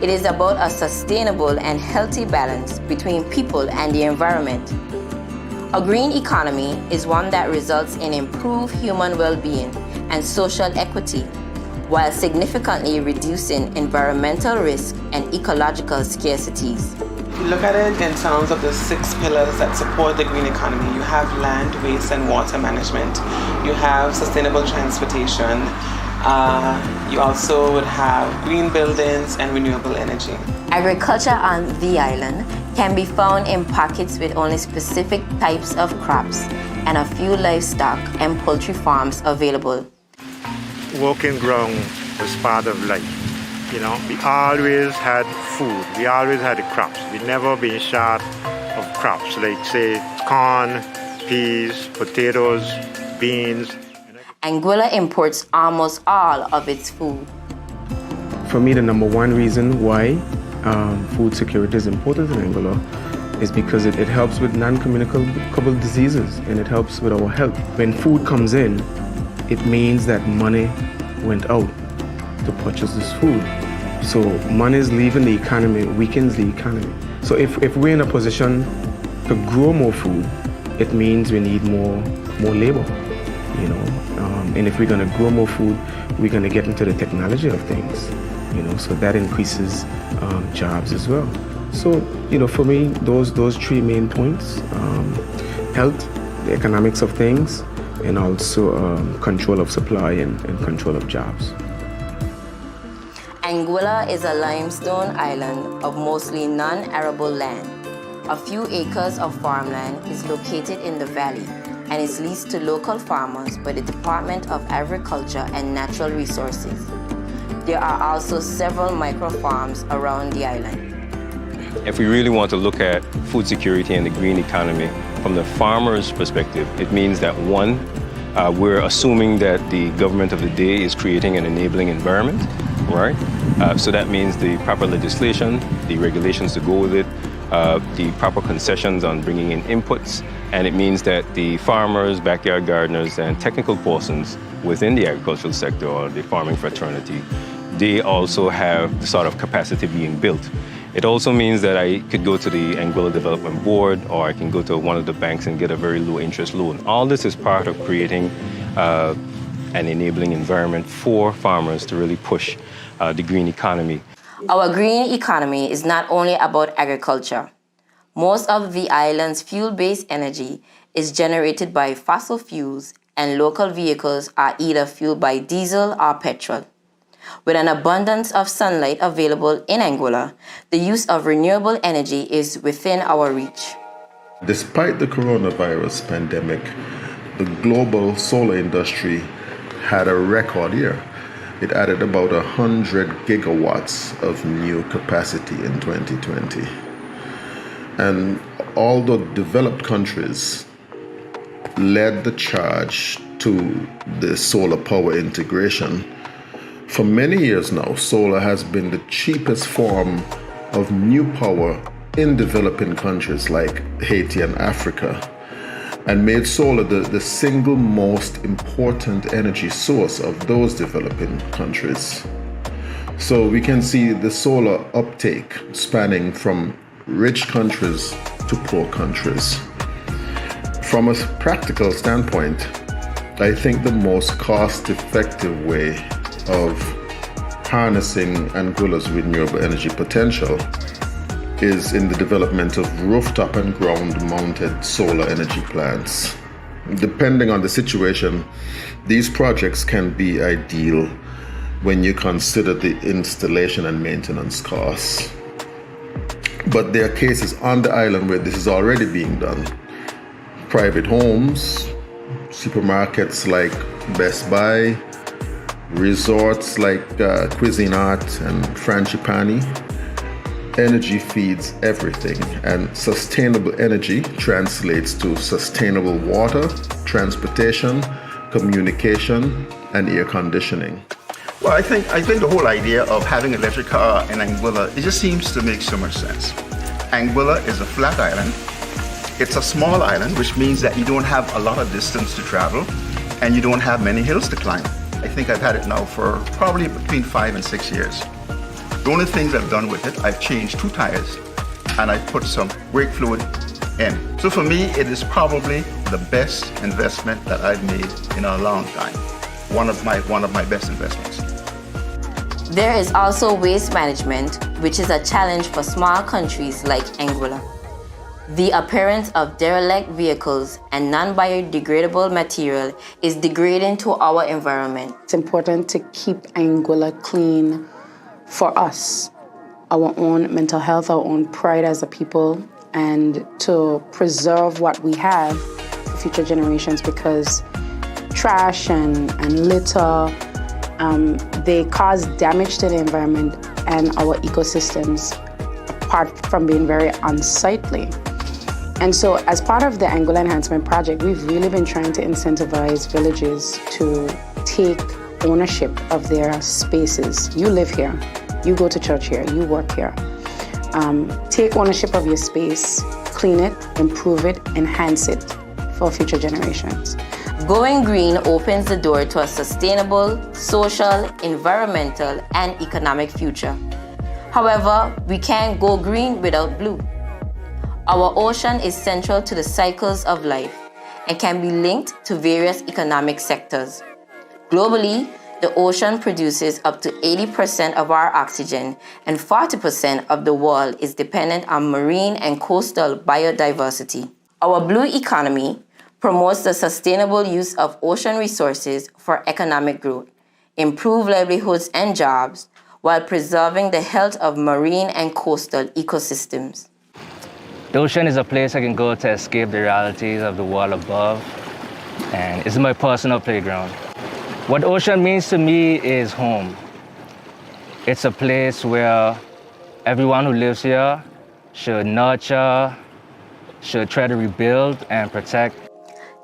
It is about a sustainable and healthy balance between people and the environment. A green economy is one that results in improved human well-being and social equity, while significantly reducing environmental risk and ecological scarcities. If you look at it in terms of the 6 pillars that support the green economy, you have land, waste, and water management. You have sustainable transportation. You also would have green buildings and renewable energy. Agriculture on the island can be found in pockets with only specific types of crops and a few livestock and poultry farms available. Walking ground was part of life. You know, we always had food. We always had the crops. We never been short of crops, like say corn, peas, potatoes, beans. Anguilla imports almost all of its food. For me, the number one reason why food security is important in Anguilla is because it helps with non-communicable diseases and it helps with our health. When food comes in, it means that money went out to purchase this food. So money is leaving the economy, weakens the economy. So if we're in a position to grow more food, it means we need more labor, you know. And if we're going to grow more food, we're going to get into the technology of things, you know. So that increases jobs as well. So, you know, for me, those 3 main points: health, the economics of things, and also control of supply and control of jobs. Anguilla is a limestone island of mostly non-arable land. A few acres of farmland is located in the valley and is leased to local farmers by the Department of Agriculture and Natural Resources. There are also several micro-farms around the island. If we really want to look at food security and the green economy from the farmer's perspective, it means that one, we're assuming that the government of the day is creating an enabling environment, right? So that means the proper legislation, the regulations to go with it, the proper concessions on bringing in inputs, and it means that the farmers, backyard gardeners, and technical persons within the agricultural sector or the farming fraternity, they also have the sort of capacity being built. It also means that I could go to the Anguilla Development Board or I can go to one of the banks and get a very low interest loan. All this is part of creating an enabling environment for farmers to really push the green economy. Our green economy is not only about agriculture. Most of the island's fuel-based energy is generated by fossil fuels, and local vehicles are either fueled by diesel or petrol. With an abundance of sunlight available in Anguilla, the use of renewable energy is within our reach. Despite the coronavirus pandemic, the global solar industry had a record year. It added about 100 gigawatts of new capacity in 2020. And although developed countries led the charge to the solar power integration, for many years now, solar has been the cheapest form of new power in developing countries like Haiti and Africa, and made solar the single most important energy source of those developing countries. So we can see the solar uptake spanning from rich countries to poor countries. From a practical standpoint, I think the most cost-effective way of harnessing Anguilla's renewable energy potential is in the development of rooftop and ground-mounted solar energy plants. Depending on the situation, these projects can be ideal when you consider the installation and maintenance costs. But there are cases on the island where this is already being done. Private homes, supermarkets like Best Buy, resorts like Cuisinart and Frangipani. Energy feeds everything, and sustainable energy translates to sustainable water, transportation, communication, and air conditioning. Well, I think the whole idea of having an electric car in Anguilla, it just seems to make so much sense. Anguilla is a flat island. It's a small island, which means that you don't have a lot of distance to travel, and you don't have many hills to climb. I think I've had it now for probably between 5 and 6 years. The only things I've done with it, I've changed 2 tires and I put some brake fluid in. So for me, it is probably the best investment that I've made in a long time. One of my best investments. There is also waste management, which is a challenge for small countries like Anguilla. The appearance of derelict vehicles and non-biodegradable material is degrading to our environment. It's important to keep Anguilla clean for us, our own mental health, our own pride as a people, and to preserve what we have for future generations, because trash and litter, they cause damage to the environment and our ecosystems, apart from being very unsightly. And so as part of the Anguilla Enhancement Project, we've really been trying to incentivize villages to take ownership of their spaces. You live here, you go to church here, you work here. Take ownership of your space, clean it, improve it, enhance it for future generations. Going green opens the door to a sustainable, social, environmental, and economic future. However, we can't go green without blue. Our ocean is central to the cycles of life and can be linked to various economic sectors. Globally, the ocean produces up to 80% of our oxygen, and 40% of the world is dependent on marine and coastal biodiversity. Our blue economy promotes the sustainable use of ocean resources for economic growth, improve livelihoods and jobs, while preserving the health of marine and coastal ecosystems. The ocean is a place I can go to escape the realities of the world above, and it's my personal playground. What ocean means to me is home. It's a place where everyone who lives here should nurture, should try to rebuild and protect.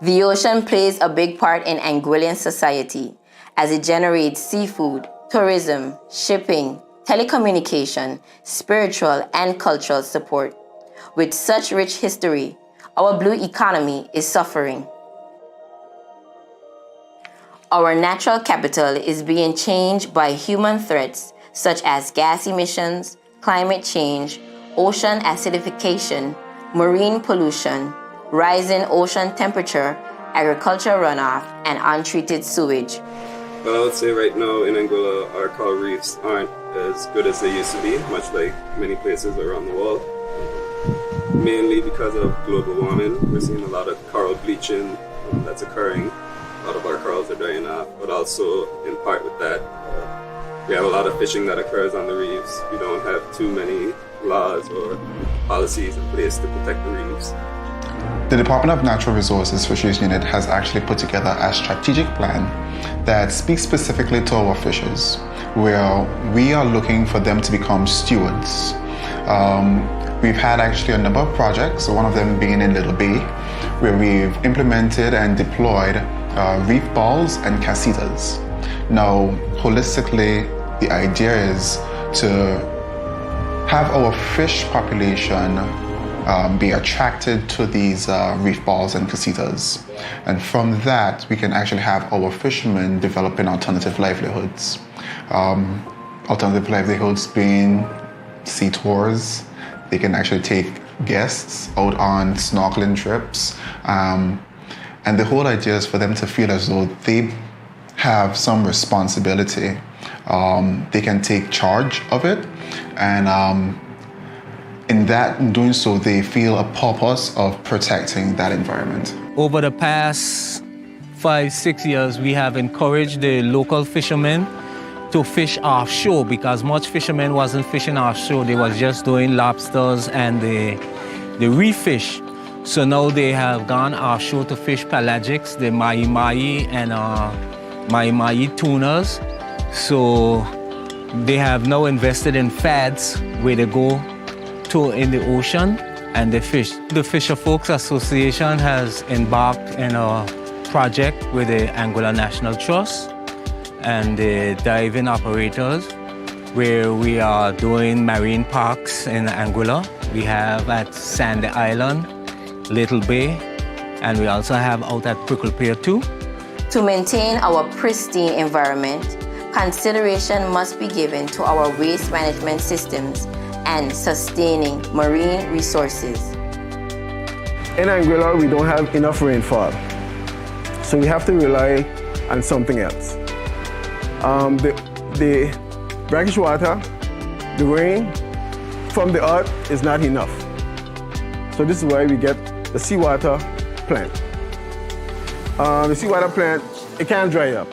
The ocean plays a big part in Anguillan society as it generates seafood, tourism, shipping, telecommunication, spiritual and cultural support. With such rich history, our blue economy is suffering. Our natural capital is being changed by human threats such as gas emissions, climate change, ocean acidification, marine pollution, rising ocean temperature, agricultural runoff, and untreated sewage. Well, I would say right now in Anguilla, our coral reefs aren't as good as they used to be, much like many places around the world. Mainly because of global warming, we're seeing a lot of coral bleaching that's occurring. A lot of our corals are dying off, but also in part with that, we have a lot of fishing that occurs on the reefs. We don't have too many laws or policies in place to protect the reefs. The Department of Natural Resources Fisheries Unit has actually put together a strategic plan that speaks specifically to our fishers, where we are looking for them to become stewards. We've had actually a number of projects, one of them being in Little Bay, where we've implemented and deployed reef balls and casitas. Now, holistically, the idea is to have our fish population be attracted to these reef balls and casitas. And from that, we can actually have our fishermen developing alternative livelihoods. Alternative livelihoods being sea tours. They can actually take guests out on snorkeling trips. And the whole idea is for them to feel as though they have some responsibility. They can take charge of it. And in doing so, they feel a purpose of protecting that environment. Over the past 5-6 years, we have encouraged the local fishermen to fish offshore, because much fishermen wasn't fishing offshore. They was just doing lobsters and the reef fish. So now they have gone offshore to fish pelagics, the mahi-mahi and mahi-mahi tunas. So they have now invested in fads where they go to in the ocean and they fish. The Fisher Folks Association has embarked in a project with the Anguilla National Trust and the diving operators, where we are doing marine parks in Anguilla. We have at Sandy Island, Little Bay, and we also have out at Prickle Pier too. To maintain our pristine environment, Consideration must be given to our waste management systems and sustaining marine resources. In Anguilla, we don't have enough rainfall, so we have to rely on something else. The brackish water, the rain from the earth is not enough. So this is why we get the seawater plant. The seawater plant, it can't dry up.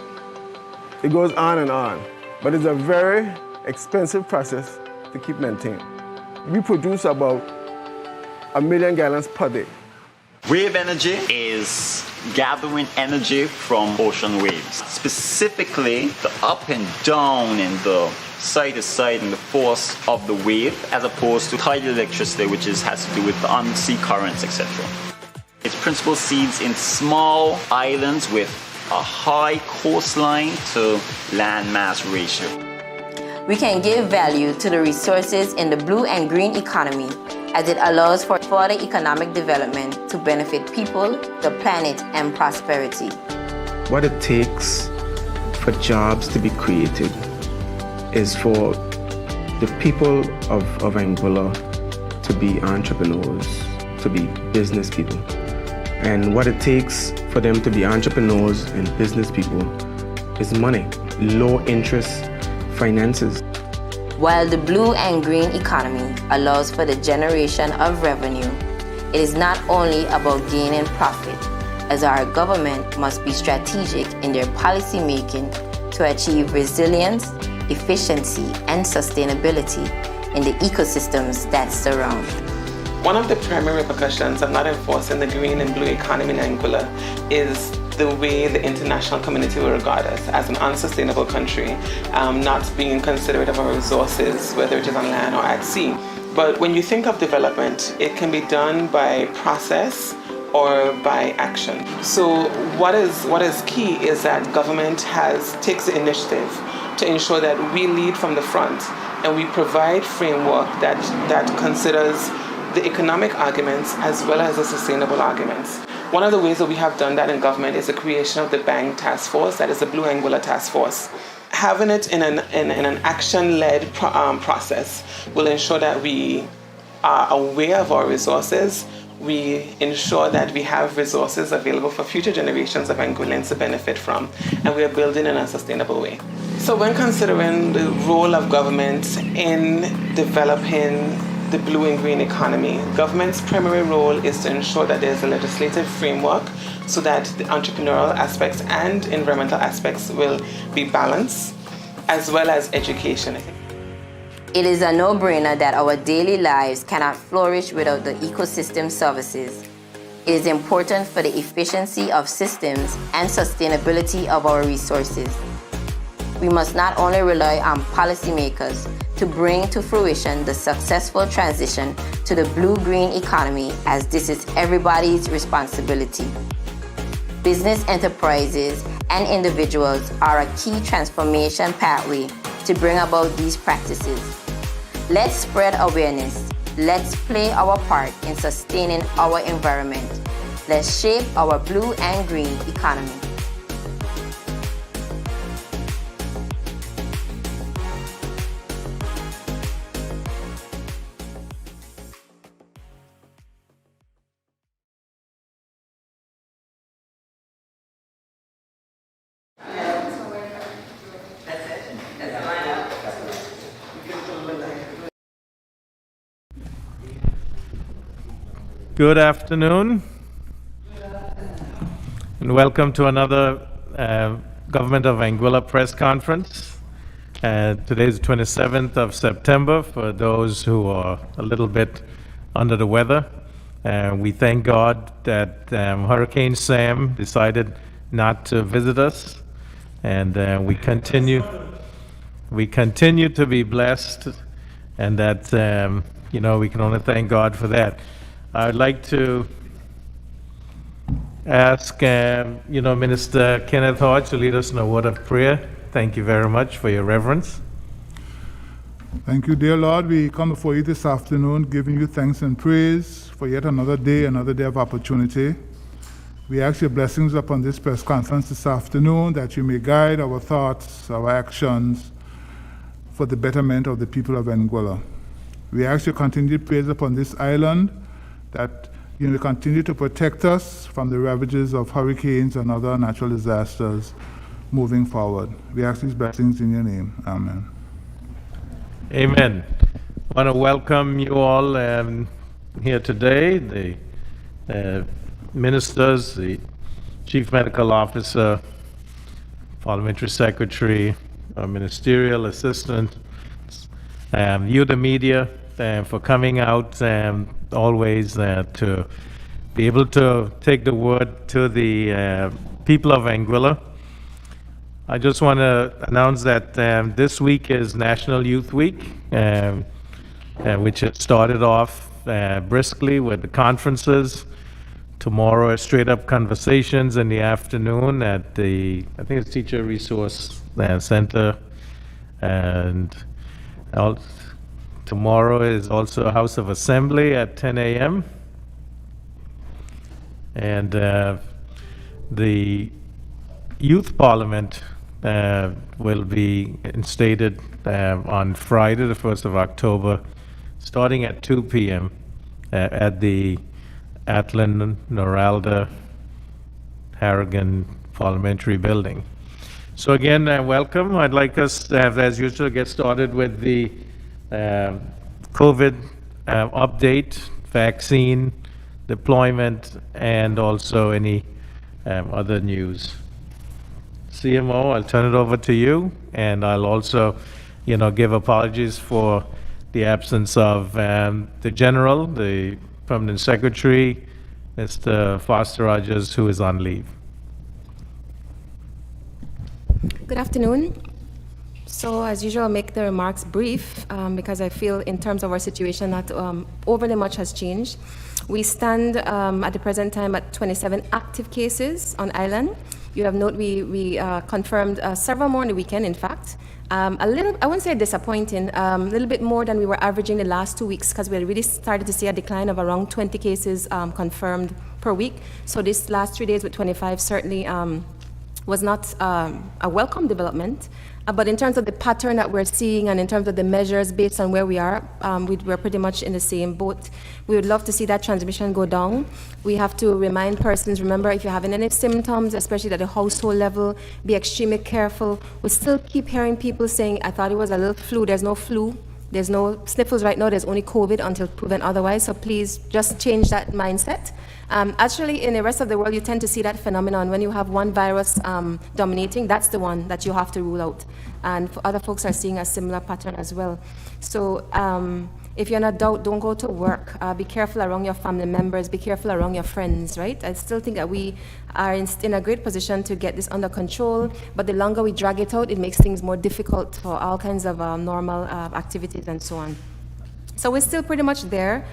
It goes on, but it's a very expensive process to keep maintained. We produce about 1 million gallons per day. Wave energy is gathering energy from ocean waves, specifically the up and down and the side to side and the force of the wave, as opposed to tidal electricity, which has to do with the sea currents, etc. Its principal seeds in small islands with a high coastline to land mass ratio. We can give value to the resources in the blue and green economy as it allows for further economic development to benefit people, the planet, and prosperity. What it takes for jobs to be created is for the people of Anguilla to be entrepreneurs, to be business people. And what it takes for them to be entrepreneurs and business people is money, low interest finances. While the blue and green economy allows for the generation of revenue, it is not only about gaining profit, as our government must be strategic in their policy making to achieve resilience, efficiency, and sustainability in the ecosystems that surround. One of the primary repercussions of not enforcing the green and blue economy in Anguilla is the way the international community will regard us as an unsustainable country, not being considerate of our resources, whether it is on land or at sea. But when you think of development, it can be done by process or by action. So what is key is that government takes the initiative to ensure that we lead from the front and we provide framework that considers the economic arguments as well as the sustainable arguments. One of the ways that we have done that in government is the creation of the BANG task force, that is the Blue Anguilla task force. Having it in an action-led process will ensure that we are aware of our resources. We ensure that we have resources available for future generations of Anguillans to benefit from, and we are building in a sustainable way. So when considering the role of government in developing the blue and green economy, government's primary role is to ensure that there's a legislative framework so that the entrepreneurial aspects and environmental aspects will be balanced, as well as education. It is a no-brainer that our daily lives cannot flourish without the ecosystem services. It is important for the efficiency of systems and sustainability of our resources. We must not only rely on policymakers to bring to fruition the successful transition to the blue-green economy, as this is everybody's responsibility. Business enterprises and individuals are a key transformation pathway to bring about these practices. Let's spread awareness. Let's play our part in sustaining our environment. Let's shape our blue and green economy. Good afternoon, and welcome to another Government of Anguilla press conference. Today is the 27th of September for those who are a little bit under the weather. We thank God that Hurricane Sam decided not to visit us, and we continue to be blessed, and that we can only thank God for that. I'd like to ask, Minister Kenneth Hodge to lead us in a word of prayer. Thank you very much for your reverence. Thank you, dear Lord. We come before you this afternoon, giving you thanks and praise for yet another day of opportunity. We ask your blessings upon this press conference this afternoon, that you may guide our thoughts, our actions, for the betterment of the people of Anguilla. We ask your continued praise upon this island, that you may continue to protect us from the ravages of hurricanes and other natural disasters moving forward. We ask these blessings in your name. Amen. Amen. I want to welcome you all here today, the ministers, the Chief Medical Officer, Parliamentary Secretary, our ministerial assistant, you the media, for coming out always to be able to take the word to the people of Anguilla. I just want to announce that this week is National Youth Week, which has started off briskly with the conferences. Tomorrow is straight up conversations in the afternoon at the, I think it's Teacher Resource Center. And tomorrow is also House of Assembly at 10 a.m. And the Youth Parliament will be instated on Friday, the 1st of October, starting at 2 p.m. At the Atlan Noralda Harrigan Parliamentary Building. So again, welcome. I'd like us, as usual, get started with the COVID update, vaccine deployment, and also any other news. CMO, I'll turn it over to you, and I'll also, give apologies for the absence of the General, the Permanent Secretary, Mr. Foster Rogers, who is on leave. Good afternoon. So as usual, I'll make the remarks brief because I feel in terms of our situation that overly much has changed. We stand at the present time at 27 active cases on island. You have noted we confirmed several more on the weekend, in fact. A little, I wouldn't say disappointing, a little bit more than we were averaging the last 2 weeks because we really started to see a decline of around 20 cases confirmed per week. So this last 3 days with 25 certainly was not a welcome development. But in terms of the pattern that we're seeing and in terms of the measures based on where we are, we're pretty much in the same boat. We would love to see that transmission go down. We have to remind persons, remember, if you're having any symptoms, especially at the household level, be extremely careful. We still keep hearing people saying, I thought it was a little flu. There's no flu. There's no sniffles right now. There's only COVID until proven otherwise. So please just change that mindset. Actually, in the rest of the world, you tend to see that phenomenon. When you have one virus dominating, that's the one that you have to rule out. And other folks are seeing a similar pattern as well. So if you're in a doubt, don't go to work. Be careful around your family members. Be careful around your friends, right? I still think that we are in a great position to get this under control. But the longer we drag it out, it makes things more difficult for all kinds of normal activities and so on. So we're still pretty much there.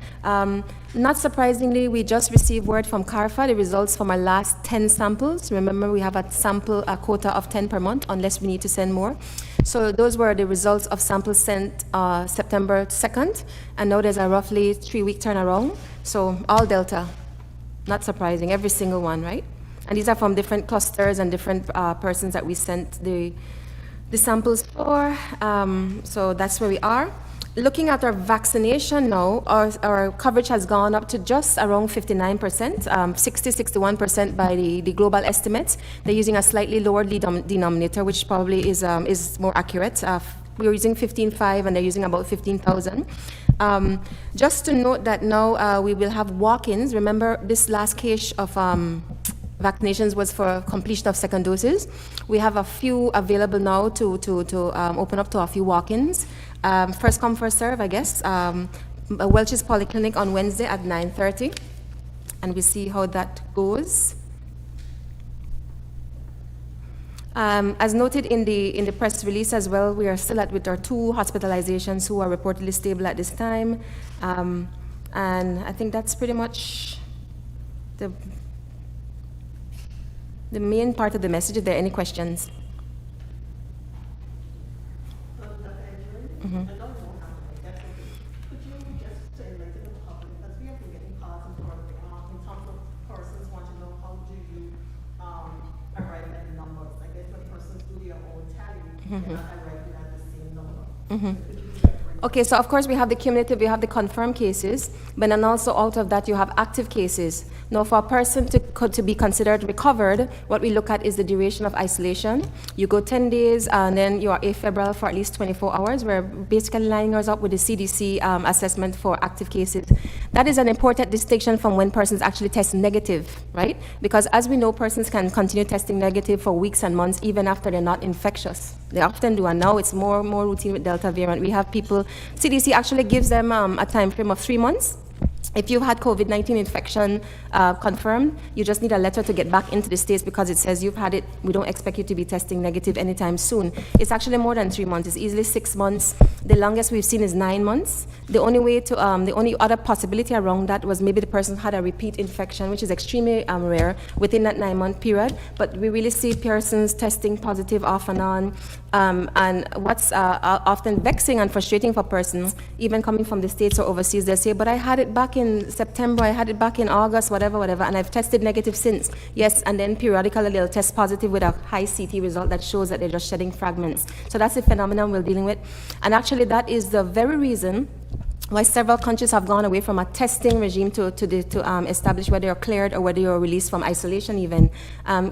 Not surprisingly, we just received word from CARFA, the results from our last 10 samples. Remember, we have a sample quota of 10 per month, unless we need to send more. So those were the results of samples sent September 2nd, and now there's a roughly 3-week turnaround. So all Delta, not surprising, every single one, right? And these are from different clusters and different persons that we sent the samples for. So that's where we are. Looking at our vaccination now, our coverage has gone up to just around 59%, 60-61% by the global estimates. They're using a slightly lower denominator, which probably is more accurate. We're using 15.5 and they're using about 15,000. Just to note that now we will have walk-ins. Remember, this last case of vaccinations was for completion of second doses. We have a few available now to open up to a few walk-ins. First come, first serve, I guess. Welch's Polyclinic on Wednesday at 9:30, and we see how that goes. As noted in the press release as well, we are still with our 2 hospitalizations who are reportedly stable at this time, and I think that's pretty much the main part of the message. If there are any questions. Mm-hmm. Okay, so of course we have the cumulative, we have the confirmed cases, but then also out of that you have active cases. Now for a person to be considered recovered, what we look at is the duration of isolation. You go 10 days and then you are afebrile for at least 24 hours. We're basically lining us up with the CDC assessment for active cases. That is an important distinction from when persons actually test negative, right? Because as we know, persons can continue testing negative for weeks and months even after they're not infectious. They often do, and now it's more routine with Delta variant. We have people, CDC actually gives them a time frame of 3 months. If you've had COVID-19 infection confirmed, you just need a letter to get back into the States because it says you've had it. We don't expect you to be testing negative anytime soon. It's actually more than 3 months. It's easily 6 months. The longest we've seen is 9 months. The only other possibility around that was maybe the person had a repeat infection, which is extremely rare within that 9-month period. But we really see persons testing positive off and on. And what's often vexing and frustrating for persons, even coming from the States or overseas, they say, but I had it back in September, I had it back in August, whatever, and I've tested negative since. Yes, and then periodically they'll test positive with a high CT result that shows that they're just shedding fragments. So that's the phenomenon we're dealing with. And actually that is the very reason why several countries have gone away from a testing regime to establish whether you're cleared or whether you're released from isolation even.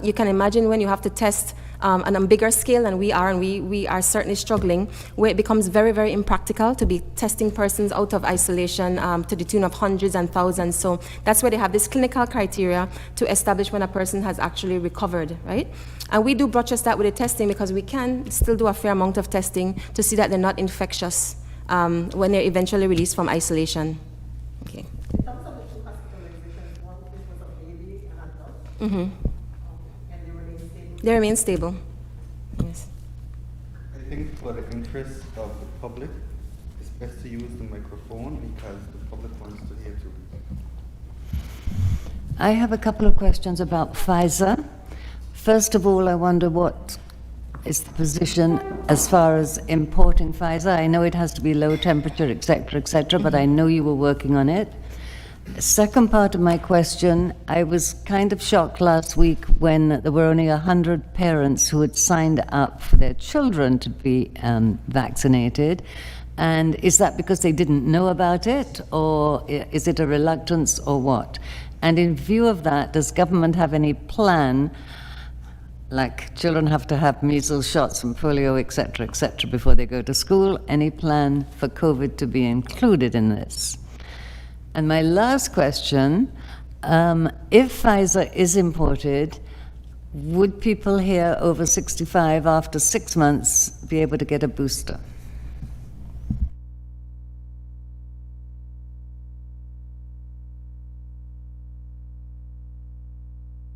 You can imagine when you have to test on a bigger scale than we are, and we are certainly struggling, where it becomes very, very impractical to be testing persons out of isolation to the tune of hundreds and thousands. So that's where they have this clinical criteria to establish when a person has actually recovered, right? And we do buttress that with the testing because we can still do a fair amount of testing to see that they're not infectious when they're eventually released from isolation. Okay. They remain stable. Yes. I think for the interest of the public, it's best to use the microphone because the public wants to hear too. I have a couple of questions about Pfizer. First of all, I wonder what is the position as far as importing Pfizer? I know it has to be low temperature, et cetera, but I know you were working on it. Second part of my question, I was kind of shocked last week when there were only 100 parents who had signed up for their children to be vaccinated. And is that because they didn't know about it, or is it a reluctance, or what? And in view of that, does government have any plan, like children have to have measles shots and polio, et cetera, before they go to school, any plan for COVID to be included in this? And my last question, if Pfizer is imported, would people here over 65 after 6 months be able to get a booster?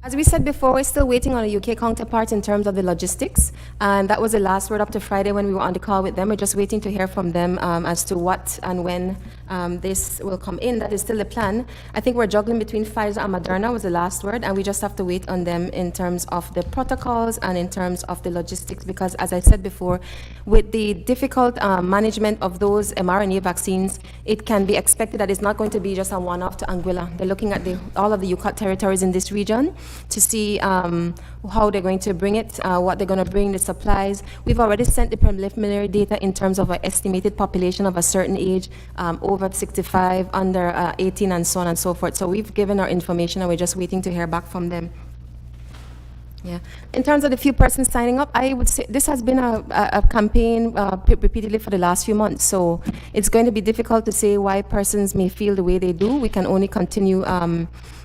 As we said before, we're still waiting on a UK counterpart in terms of the logistics, and that was the last word up to Friday when we were on the call with them. We're just waiting to hear from them as to what and when this will come in. That is still the plan. I think we're juggling between Pfizer and Moderna was the last word, and we just have to wait on them in terms of the protocols and in terms of the logistics, because as I said before, with the difficult management of those mRNA vaccines, it can be expected that it's not going to be just a one-off to Anguilla. They're looking at all of the UCAT territories in this region to see how they're going to bring it, what they're going to bring, the supplies. We've already sent the preliminary data in terms of an estimated population of a certain age, over 65, under 18, and so on and so forth. So we've given our information and we're just waiting to hear back from them. Yeah. In terms of the few persons signing up, I would say this has been a campaign repeatedly for the last few months. So it's going to be difficult to say why persons may feel the way they do. We can only continue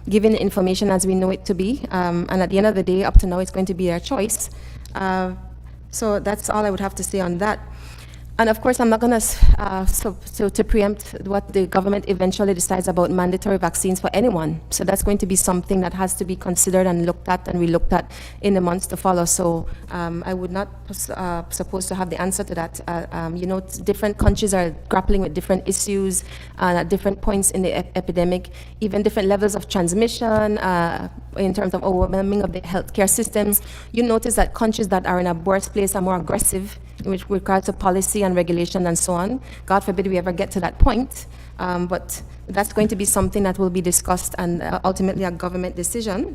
giving the information as we know it to be. And at the end of the day, up to now, it's going to be their choice. So that's all I would have to say on that. And of course, I'm not going to preempt what the government eventually decides about mandatory vaccines for anyone. So that's going to be something that has to be considered and looked at and relooked at in the months to follow. So I would not suppose to have the answer to that. You know, different countries are grappling with different issues at different points in the epidemic, even different levels of transmission in terms of overwhelming of the healthcare systems. You notice that countries that are in a worse place are more aggressive with regards to policy and regulation and so on. God forbid we ever get to that point, but that's going to be something that will be discussed and ultimately a government decision.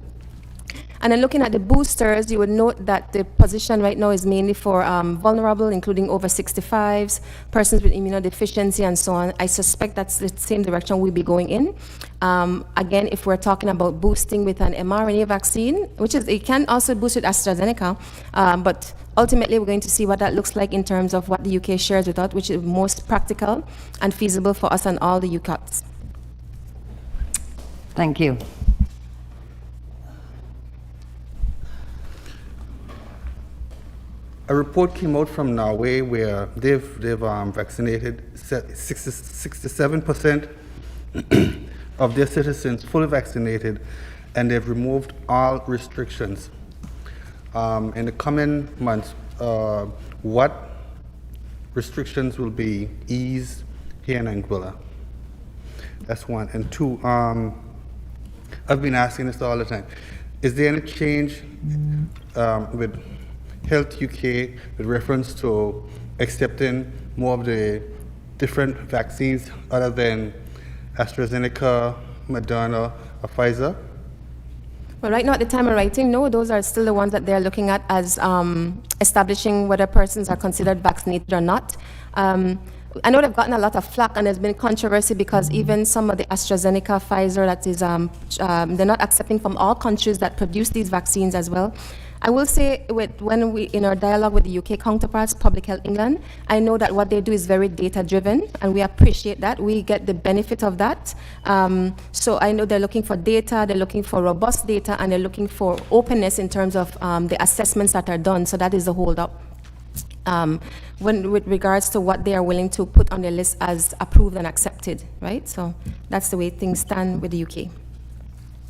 And then looking at the boosters, you would note that the position right now is mainly for vulnerable, including over 65s, persons with immunodeficiency, and so on. I suspect that's the same direction we'll be going in. Again, if we're talking about boosting with an mRNA vaccine, which is, it can also boost with AstraZeneca, but ultimately we're going to see what that looks like in terms of what the UK shares with us, which is most practical and feasible for us and all the UCATs. Thank you. A report came out from Norway where they've vaccinated 67% of their citizens fully vaccinated, and they've removed all restrictions. In the coming months, what restrictions will be eased here in Anguilla? That's one. And two, I've been asking this all the time. Is there any change with Health UK with reference to accepting more of the different vaccines other than AstraZeneca, Moderna, or Pfizer? Well, right now at the time of writing, no, those are still the ones that they're looking at as establishing whether persons are considered vaccinated or not. I know they've gotten a lot of flack, and there's been controversy because even some of the AstraZeneca, Pfizer, that is, they're not accepting from all countries that produce these vaccines as well. I will say, when we, in our dialogue with the UK counterparts, Public Health England, I know that what they do is very data-driven, and we appreciate that. We get the benefit of that. So I know they're looking for data, they're looking for robust data, and they're looking for openness in terms of the assessments that are done. So that is the hold-up. With regards to what they are willing to put on their list as approved and accepted, right? So that's the way things stand with the UK.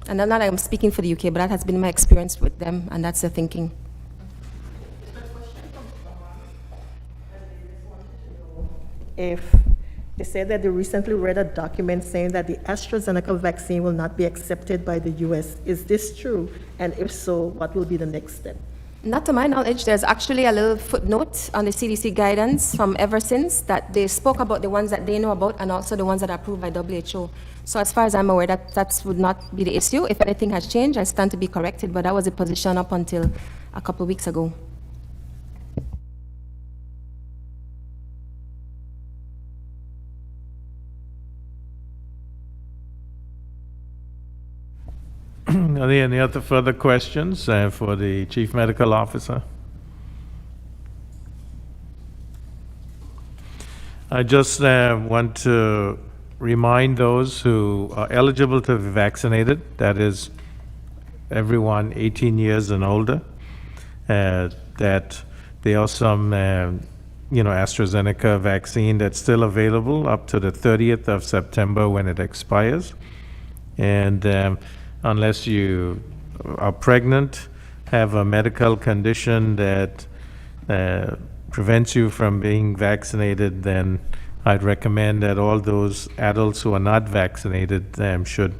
And not that I'm speaking for the UK, but that has been my experience with them, and that's the thinking. If they said that they recently read a document saying that the AstraZeneca vaccine will not be accepted by the US, is this true? And if so, what will be the next step? Not to my knowledge. There's actually a little footnote on the CDC guidance from ever since that they spoke about the ones that they know about and also the ones that are approved by WHO. So as far as I'm aware, that would not be the issue. If anything has changed, I stand to be corrected, but that was the position up until a couple of weeks ago. Are there any other further questions for the Chief Medical Officer? I just want to remind those who are eligible to be vaccinated, that is everyone 18 years and older, that there are some AstraZeneca vaccine that's still available up to the 30th of September when it expires. And unless you are pregnant, have a medical condition that prevents you from being vaccinated, then I'd recommend that all those adults who are not vaccinated should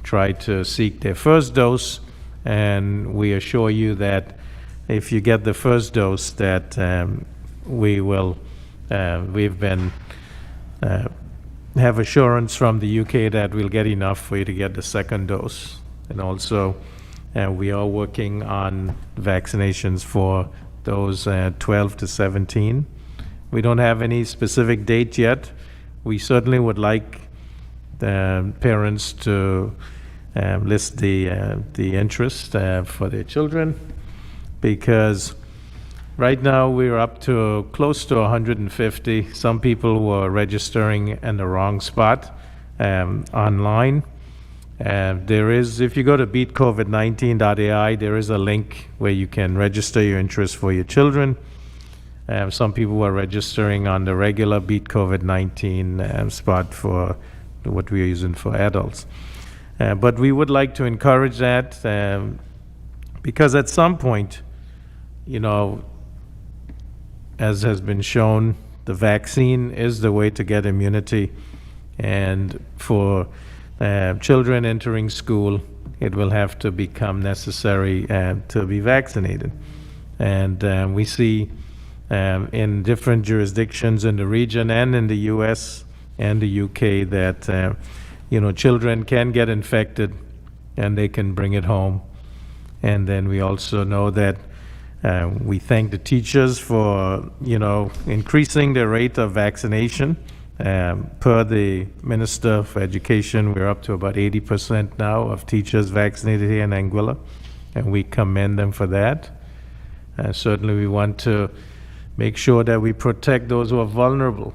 try to seek their first dose. And we assure you that if you get the first dose, that we've been have assurance from the UK that we'll get enough for you to get the second dose. And also, we are working on vaccinations for those 12 to 17. We don't have any specific date yet. We certainly would like the parents to list the interest for their children, because right now we're up to close to 150. Some people were registering in the wrong spot online. There is, if you go to beatcovid19.ai, there is a link where you can register your interest for your children. Some people were registering on the regular Beat COVID-19 spot for what we are using for adults. But we would like to encourage that because at some point, as has been shown, the vaccine is the way to get immunity. And for children entering school, it will have to become necessary to be vaccinated. And we see in different jurisdictions in the region and in the US and the UK that children can get infected and they can bring it home. And then we also know that we thank the teachers for, increasing the rate of vaccination. Per the Minister for Education, we're up to about 80% now of teachers vaccinated here in Anguilla, and we commend them for that. Certainly we want to make sure that we protect those who are vulnerable,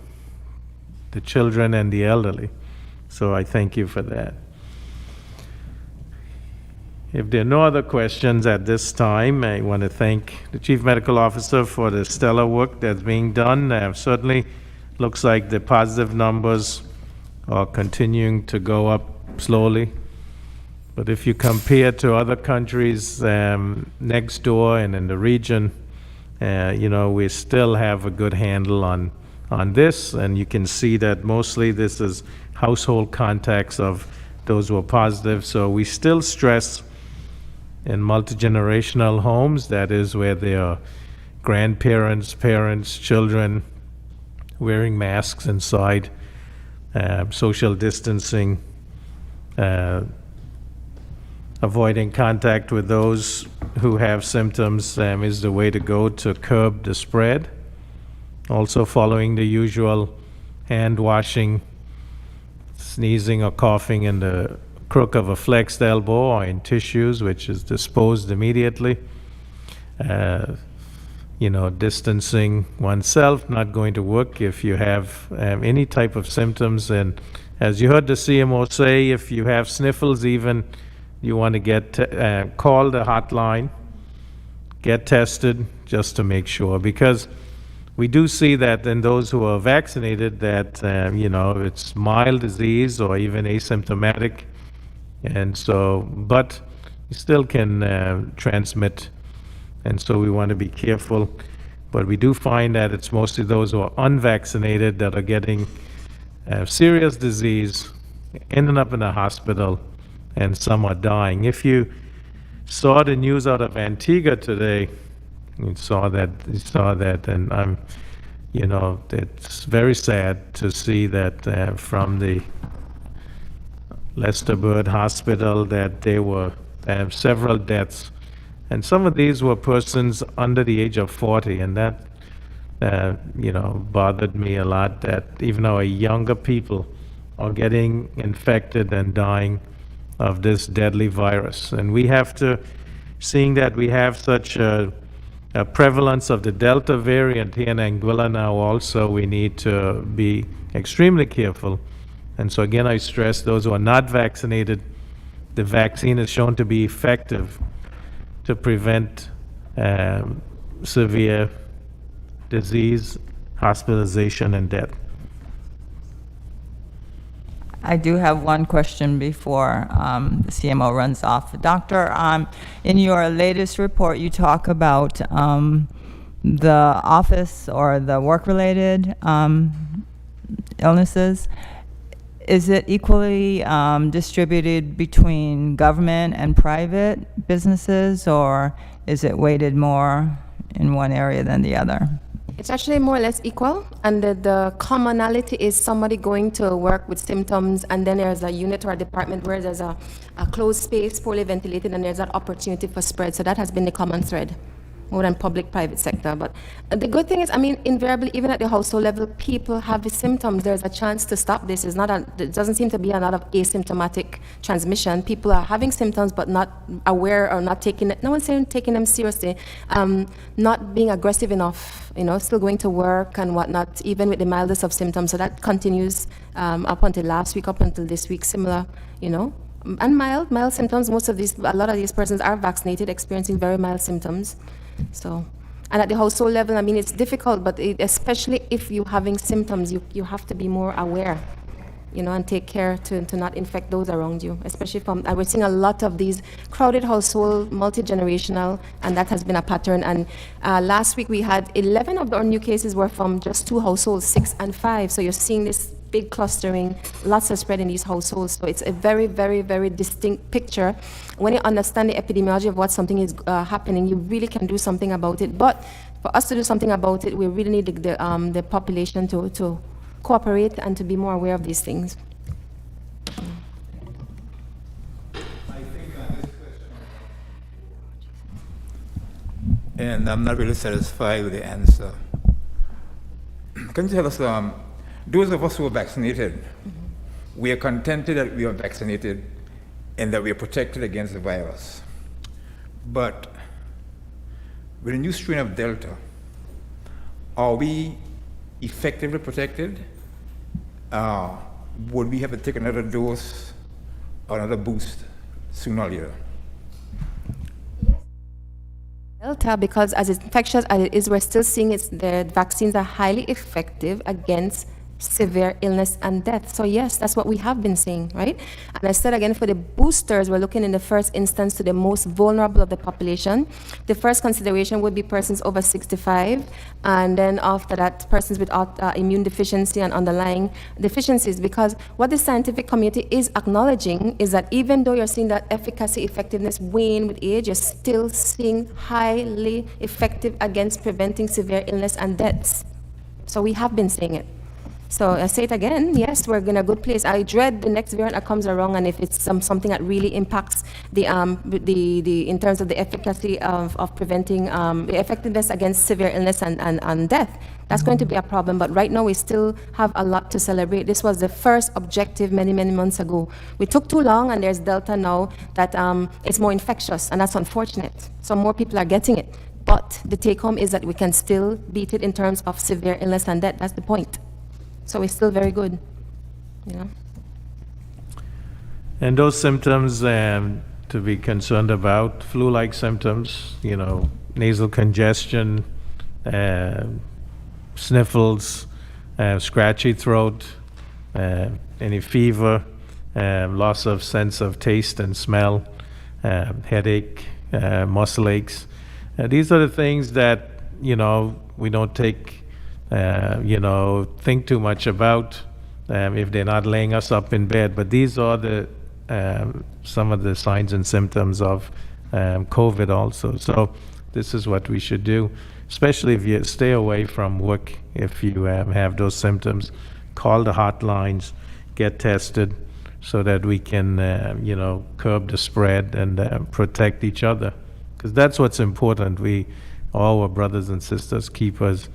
the children and the elderly. So I thank you for that. If there are no other questions at this time, I want to thank the Chief Medical Officer for the stellar work that's being done. Certainly looks like the positive numbers are continuing to go up slowly. But if you compare to other countries next door and in the region, we still have a good handle on this. And you can see that mostly this is household contacts of those who are positive. So we still stress in multi-generational homes, that is where there are grandparents, parents, children, wearing masks inside, social distancing, avoiding contact with those who have symptoms is the way to go to curb the spread. Also following the usual hand washing, sneezing or coughing in the crook of a flexed elbow or in tissues, which is disposed immediately. Distancing oneself, not going to work if you have any type of symptoms. And as you heard the CMO say, if you have sniffles even, you want to get call the hotline, get tested just to make sure, because we do see that in those who are vaccinated that, it's mild disease or even asymptomatic. And so, but you still can transmit. And so we want to be careful. But we do find that it's mostly those who are unvaccinated that are getting serious disease, ending up in the hospital, and some are dying. If you saw the news out of Antigua today, you saw that, and it's very sad to see that from the Lester Bird Hospital that there were several deaths. And some of these were persons under the age of 40, and that, bothered me a lot, that even our younger people are getting infected and dying of this deadly virus. And we have to, seeing that we have such a prevalence of the Delta variant here in Anguilla now also, we need to be extremely careful. And so again, I stress those who are not vaccinated, the vaccine is shown to be effective to prevent severe disease, hospitalization, and death. I do have one question before the CMO runs off. Doctor, in your latest report, you talk about the office or the work-related illnesses. Is it equally distributed between government and private businesses, or is it weighted more in one area than the other? It's actually more or less equal, and the commonality is somebody going to work with symptoms, and then there's a unit or a department where there's a closed space, poorly ventilated, and there's that opportunity for spread. So that has been the common thread, more than public-private sector. But the good thing is, invariably, even at the household level, people have the symptoms. There's a chance to stop this. It doesn't seem to be a lot of asymptomatic transmission. People are having symptoms, but not aware or not taking it. No one's saying taking them seriously. Not being aggressive enough, still going to work and whatnot, even with the mildest of symptoms. So that continues up until last week, up until this week, similar, and mild symptoms. A lot of these persons are vaccinated, experiencing very mild symptoms. So, and at the household level, it's difficult, but especially if you're having symptoms, you have to be more aware, and take care to not infect those around you, especially we're seeing a lot of these crowded household, multi-generational, and that has been a pattern. And last week we had 11 of our new cases were from just 2 households, 6 and 5. So you're seeing this big clustering, lots of spread in these households. So it's a very, very, very distinct picture. When you understand the epidemiology of what something is happening, you really can do something about it. But for us to do something about it, we really need the population to cooperate and to be more aware of these things. and I'm not really satisfied with the answer. Can you tell us, those of us who are vaccinated, we are contented that we are vaccinated and that we are protected against the virus. But with a new strain of Delta, are we effectively protected? Would we have to take another dose or another boost sooner or later? Delta, because as infectious as it is, we're still seeing the vaccines are highly effective against severe illness and death. So yes, that's what we have been seeing, right? And I said again, for the boosters, we're looking in the first instance to the most vulnerable of the population. The first consideration would be persons over 65, and then after that, persons with immune deficiency and underlying deficiencies, because what the scientific community is acknowledging is that even though you're seeing that efficacy, effectiveness wane with age, you're still seeing highly effective against preventing severe illness and deaths. So we have been seeing it. So I say it again, yes, we're in a good place. I dread the next variant that comes around, and if it's something that really impacts the in terms of the efficacy of preventing the effectiveness against severe illness and death, that's going to be a problem. But right now we still have a lot to celebrate. This was the first objective many months ago. We took too long, and there's Delta now that it's more infectious, and that's unfortunate. So more people are getting it. But the take home is that we can still beat it in terms of severe illness and death. That's the point. So we're still very good, you know. And those symptoms to be concerned about, flu-like symptoms, you know, nasal congestion, sniffles, scratchy throat, any fever, loss of sense of taste and smell, headache, muscle aches. These are the things that, you know, we don't take think too much about if they're not laying us up in bed. But these are the some of the signs and symptoms of COVID also. So this is what we should do, especially if you stay away from work. If you have those symptoms, call the hotlines, get tested, so that we can curb the spread and protect each other, because that's what's important. We, all our brothers and sisters, keepers,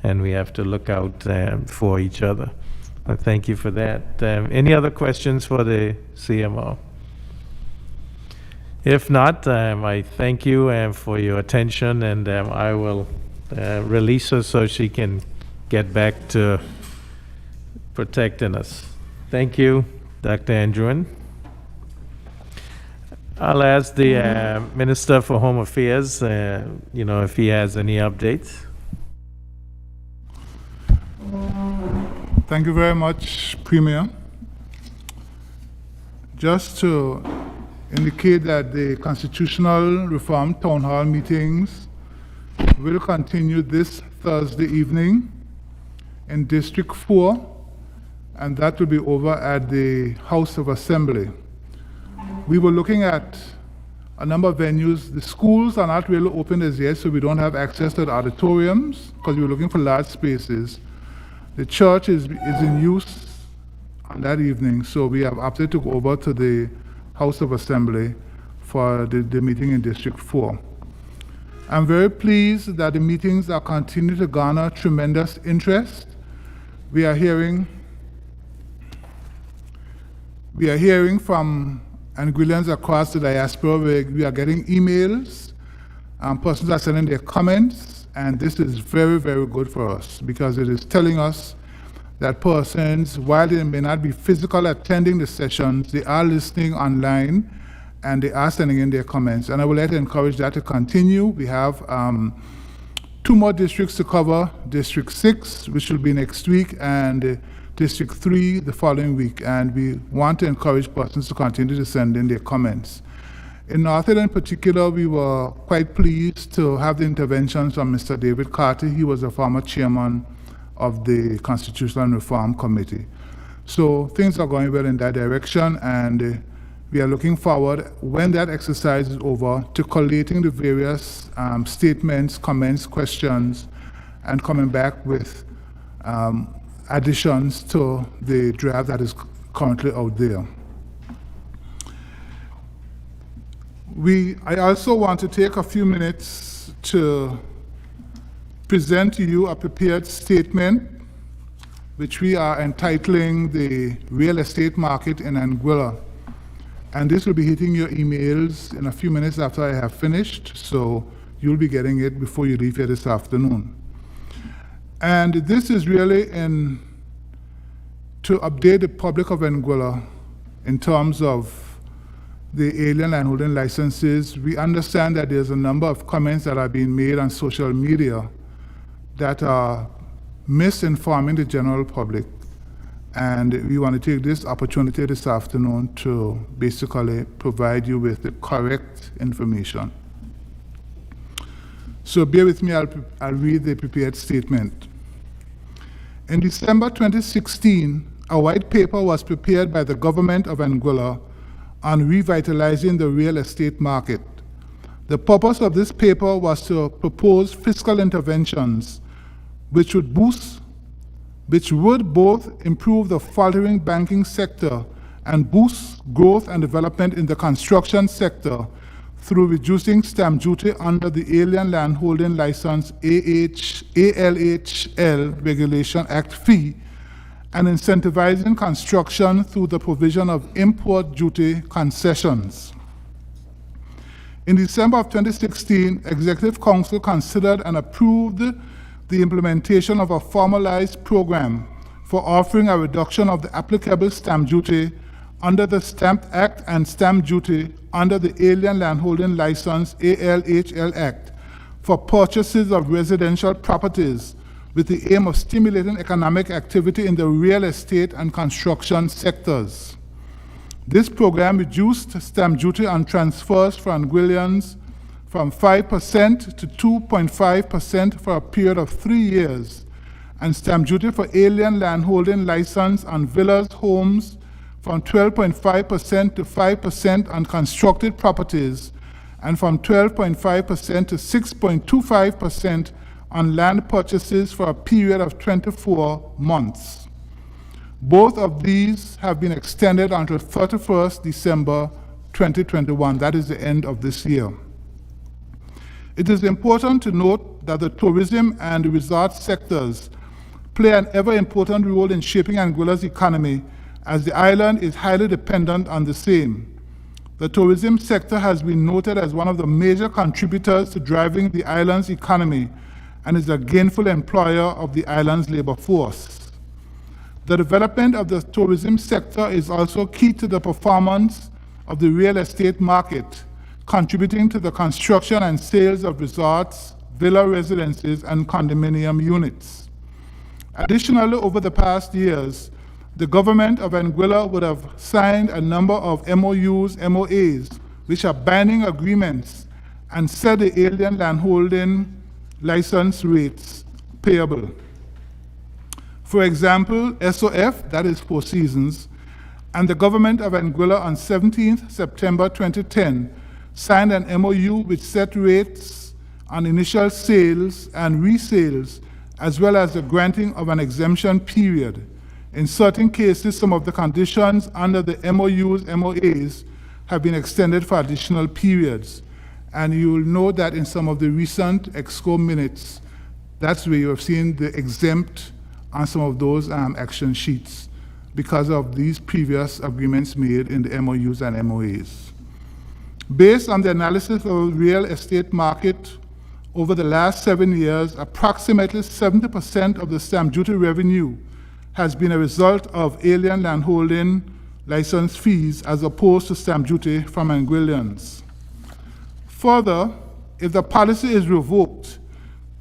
and we have to look out for each other. Thank you for that. Any other questions for the CMO? If not, I thank you for your attention, and I will release her so she can get back to protecting us. Thank you, Dr. Andrewen. I'll ask the Minister for Home Affairs, if he has any updates. Thank you very much, Premier. Just to indicate that the Constitutional Reform Town Hall meetings will continue this Thursday evening in District 4, and that will be over at the House of Assembly. We were looking at a number of venues. The schools are not really open as yet, so we don't have access to the auditoriums because we were looking for large spaces. The church is in use on that evening, so we have opted to go over to the House of Assembly for the meeting in District 4. I'm very pleased that the meetings are continuing to garner tremendous interest. We are hearing from Anguillans across the diaspora. We are getting emails, persons are sending their comments, and this is very good for us, because it is telling us that persons, while they may not be physically attending the sessions, they are listening online and they are sending in their comments. And I would like to encourage that to continue. We have 2 more districts to cover, District 6, which will be next week, and District 3 the following week. And we want to encourage persons to continue to send in their comments. In North End in particular, we were quite pleased to have the interventions from Mr. David Carter. He was a former chairman of the Constitutional Reform Committee. So things are going well in that direction, and we are looking forward, when that exercise is over, to collating the various statements, comments, questions, and coming back with additions to the draft that is currently out there. I also want to take a few minutes to present to you a prepared statement which we are entitling the real estate market in Anguilla. And this will be hitting your emails in a few minutes after I have finished, so you'll be getting it before you leave here this afternoon. And this is really to update the public of Anguilla in terms of the alien landholding licenses. We understand that there's a number of comments that are being made on social media that are misinforming the general public. And we want to take this opportunity this afternoon to basically provide you with the correct information. So bear with me, I'll read the prepared statement. In December 2016, a white paper was prepared by the government of Anguilla on revitalizing the real estate market. The purpose of this paper was to propose fiscal interventions which would both improve the faltering banking sector and boost growth and development in the construction sector through reducing stamp duty under the Alien Landholding License ALHL Regulation Act fee and incentivizing construction through the provision of import duty concessions. In December of 2016, Executive Council considered and approved the implementation of a formalized program for offering a reduction of the applicable stamp duty under the Stamp Act and stamp duty under the Alien Landholding License ALHL Act for purchases of residential properties with the aim of stimulating economic activity in the real estate and construction sectors. This program reduced stamp duty on transfers for Anguillians from 5% to 2.5% for a period of 3 years, and stamp duty for alien landholding license on villas, homes from 12.5% to 5% on constructed properties, and from 12.5% to 6.25% on land purchases for a period of 24 months. Both of these have been extended until 31st December 2021. That is the end of this year. It is important to note that the tourism and resort sectors play an ever important role in shaping Anguilla's economy, as the island is highly dependent on the same. The tourism sector has been noted as one of the major contributors to driving the island's economy and is a gainful employer of the island's labor force. The development of the tourism sector is also key to the performance of the real estate market, contributing to the construction and sales of resorts, villa residences, and condominium units. Additionally, over the past years, the government of Anguilla would have signed a number of MOUs, MOAs, which are binding agreements, and set the alien landholding license rates payable. For example, S.A.F., that is Four Seasons, and the government of Anguilla on 17th September 2010 signed an MOU which set rates on initial sales and resales, as well as the granting of an exemption period. In certain cases, some of the conditions under the MOUs, MOAs have been extended for additional periods. And you will know that in some of the recent EXCO minutes, that's where you have seen the exempt on some of those action sheets because of these previous agreements made in the MOUs and MOAs. Based on the analysis of the real estate market over the last 7 years, approximately 70% of the stamp duty revenue has been a result of alien landholding license fees as opposed to stamp duty from Anguillians. Further, if the policy is revoked,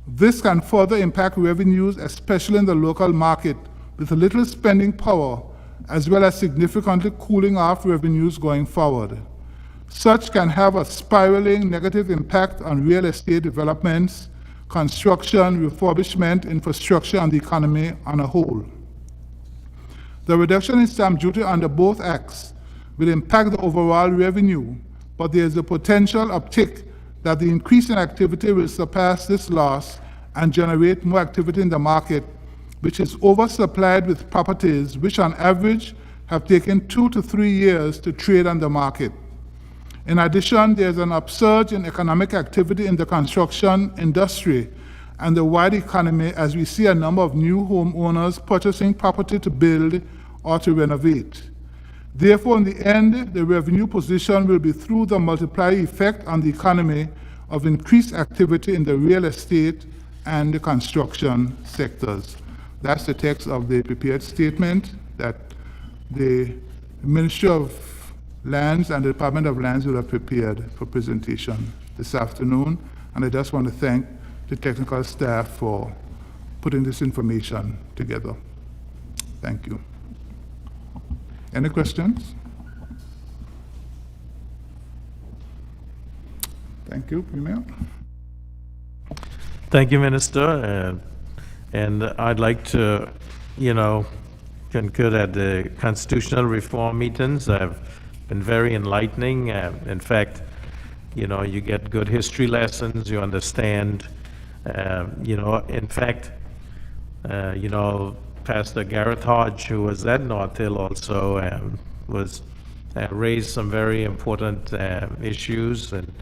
this can further impact revenues, especially in the local market, with little spending power, as well as significantly cooling off revenues going forward. Such can have a spiraling negative impact on real estate developments, construction, refurbishment, infrastructure, and the economy on a whole. The reduction in stamp duty under both acts will impact the overall revenue, but there is a potential uptick that the increase in activity will surpass this loss and generate more activity in the market, which is oversupplied with properties which on average have taken 2 to 3 years to trade on the market. In addition, there's an upsurge in economic activity in the construction industry and the wide economy as we see a number of new homeowners purchasing property to build or to renovate. Therefore, in the end, the revenue position will be through the multiplier effect on the economy of increased activity in the real estate and the construction sectors. That's the text of the prepared statement that the Ministry of Lands and the Department of Lands will have prepared for presentation this afternoon. And I just want to thank the technical staff for putting this information together. Thank you. Any questions? Thank you, Premier. Thank you, Minister. And I'd like to, concur that the constitutional reform meetings have been very enlightening. In fact, you get good history lessons, you understand, in fact, Pastor Gareth Hodge, who was at North Hill also, raised some very important issues and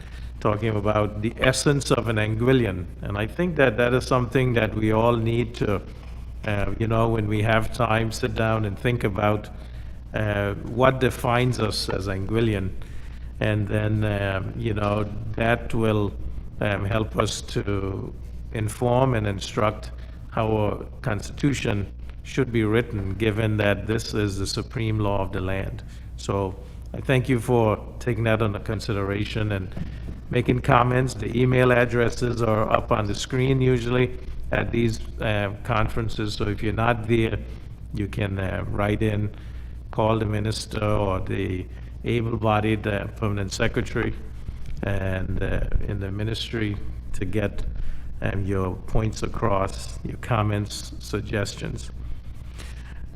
talking about the essence of an Anguillian. And I think that that is something that we all need to, when we have time, sit down and think about what defines us as Anguillian. And then, that will help us to inform and instruct how our Constitution should be written, given that this is the supreme law of the land. So I thank you for taking that under consideration and making comments. The email addresses are up on the screen usually at these conferences. So if you're not there, you can write in, call the minister or the able-bodied permanent secretary and in the ministry to get your points across, your comments, suggestions.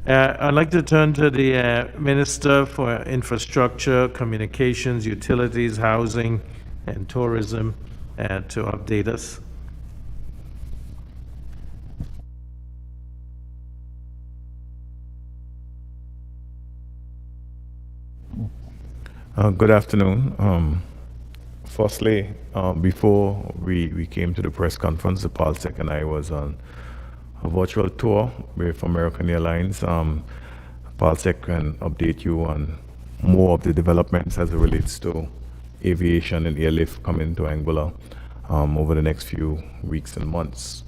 I'd like to turn to the Minister for Infrastructure, Communications, Utilities, Housing, and Tourism to update us. Good afternoon. Firstly, before we came to the press conference, the PALSEC and I was on a virtual tour with American Airlines. PALSEC can update you on more of the developments as it relates to aviation and airlift coming to Anguilla over the next few weeks and months.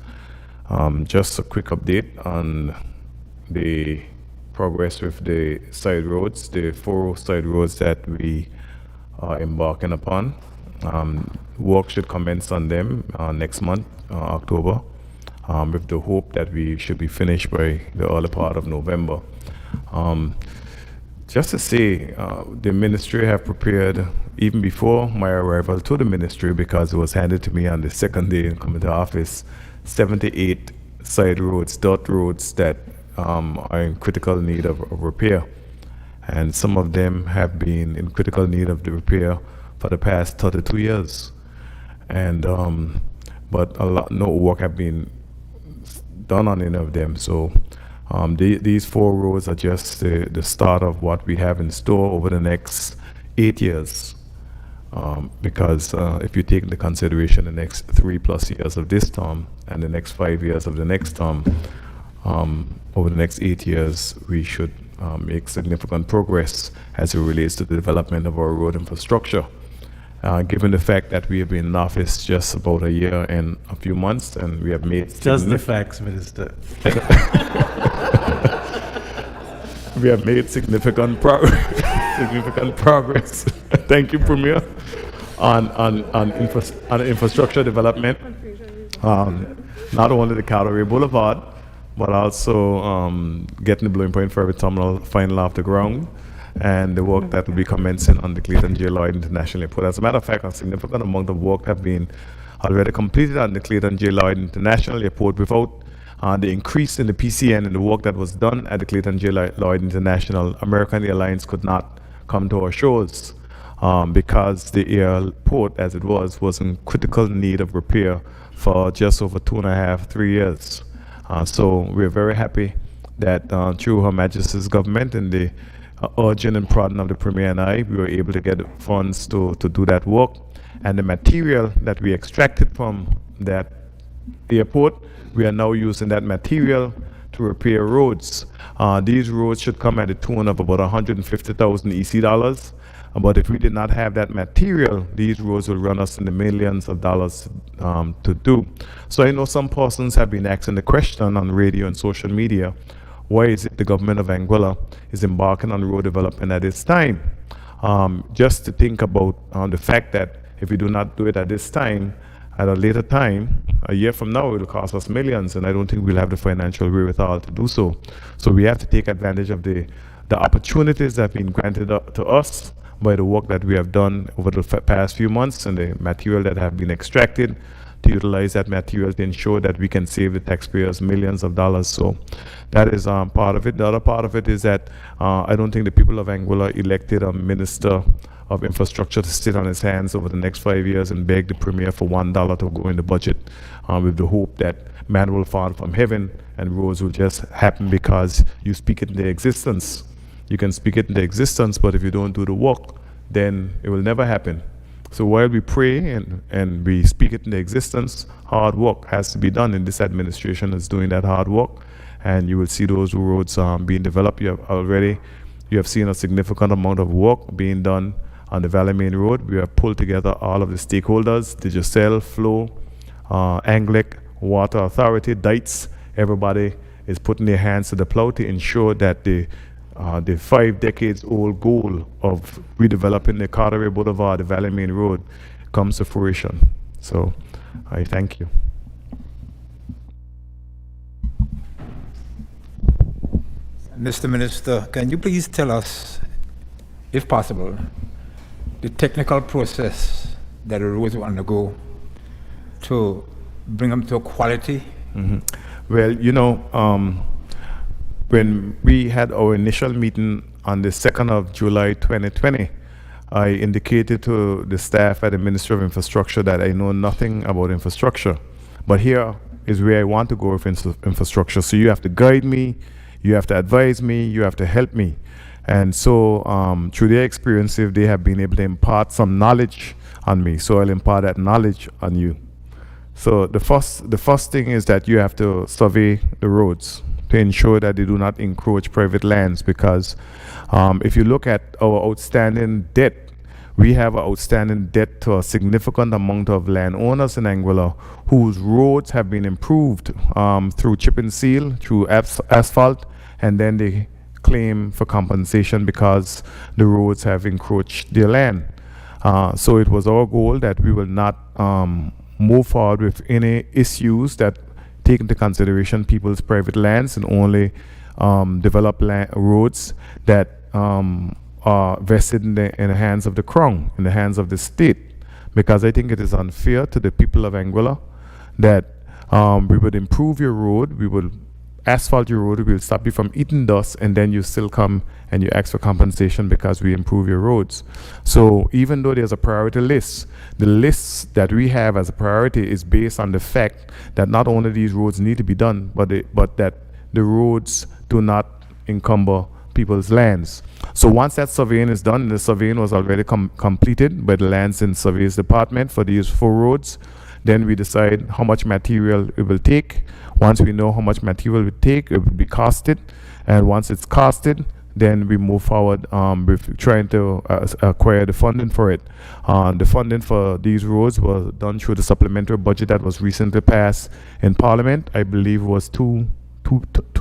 Just a quick update on the progress with the side roads, the 4 side roads that we are embarking upon. Work should commence on them next month, October, with the hope that we should be finished by the early part of November. Just to say, the ministry have prepared, even before my arrival to the ministry, because it was handed to me on the second day in coming to office, 78 side roads, dirt roads that are in critical need of repair. And some of them have been in critical need of the repair for the past 32 years. And, but no work have been done on any of them. So these 4 roads are just the start of what we have in store over the next 8 years. Because if you take into consideration the next 3+ years of this term and the next 5 years of the next term, over the next 8 years, we should make significant progress as it relates to the development of our road infrastructure. Given the fact that we have been in office just about a year and a few months, and we have made just the facts, Minister. We have made significant progress. Thank you, Premier, on infrastructure development. Not only the Calgary Boulevard, but also getting the Blowing Point Ferry Terminal finally off the ground, and the work that will be commencing on the Clayton J. Lloyd International Airport. As a matter of fact, a significant amount of work have been already completed on the Clayton J. Lloyd International Airport. Without the increase in the PCN and the work that was done at the Clayton J. Lloyd International, American Airlines could not come to our shores because the airport, as it was in critical need of repair for just over 2.5-3 years. So we're very happy that through Her Majesty's government and the urging and prodding of the Premier and I, we were able to get funds to do that work. And the material that we extracted from that airport, we are now using that material to repair roads. These roads should come at a tune of about 150,000 EC dollars. But if we did not have that material, these roads will run us in the millions of dollars to do. So I know some persons have been asking the question on radio and social media, why is it the government of Anguilla is embarking on road development at this time? Just to think about the fact that if we do not do it at this time, at a later time, a year from now, it will cost us millions, and I don't think we'll have the financial wherewithal to do so. So we have to take advantage of the opportunities that have been granted to us by the work that we have done over the past few months and the material that have been extracted, to utilize that material to ensure that we can save the taxpayers millions of dollars. So that is part of it. The other part of it is that I don't think the people of Anguilla elected a minister of infrastructure to sit on his hands over the next 5 years and beg the Premier for $1 to go in the budget with the hope that man will fall from heaven and roads will just happen because you speak it into existence. You can speak it into existence, but if you don't do the work, then it will never happen. So while we pray and we speak it into existence, hard work has to be done, and this administration is doing that hard work, and you will see those roads being developed. You have seen a significant amount of work being done on the Valley Main Road. We have pulled together all of the stakeholders, Digicel, Flow, Anglic, Water Authority, DITES. Everybody is putting their hands to the plow to ensure that the 5 decades old goal of redeveloping the Carteret Boulevard, the Valley Main Road, comes to fruition. So I thank you. Mr. Minister, can you please tell us, if possible, the technical process that the roads will undergo to bring them to quality? Well, you know, when we had our initial meeting on the 2nd of July 2020, I indicated to the staff at the Ministry of Infrastructure that I know nothing about infrastructure. But here is where I want to go with infrastructure. So you have to guide me, you have to advise me, you have to help me. And so through their experiences, they have been able to impart some knowledge on me. So I'll impart that knowledge on you. So the first thing is that you have to survey the roads to ensure that they do not encroach private lands, because if you look at our outstanding debt, we have an outstanding debt to a significant amount of landowners in Anguilla whose roads have been improved through chip and seal, through asphalt, and then they claim for compensation because the roads have encroached their land. So it was our goal that we will not move forward with any issues that take into consideration people's private lands and only develop roads that are vested in the hands of the Crown, in the hands of the state. Because I think it is unfair to the people of Anguilla that we would improve your road, we would asphalt your road, we will stop you from eating dust, and then you still come and you ask for compensation because we improve your roads. So even though there's a priority list, the list that we have as a priority is based on the fact that not only these roads need to be done, but that the roads do not encumber people's lands. So once that surveying is done, the surveying was already completed by the Lands and Surveys Department for these 4 roads, then we decide how much material it will take. Once we know how much material it will take, it will be costed. And once it's costed, then we move forward with trying to acquire the funding for it. The funding for these roads was done through the supplementary budget that was recently passed in Parliament. I believe it was two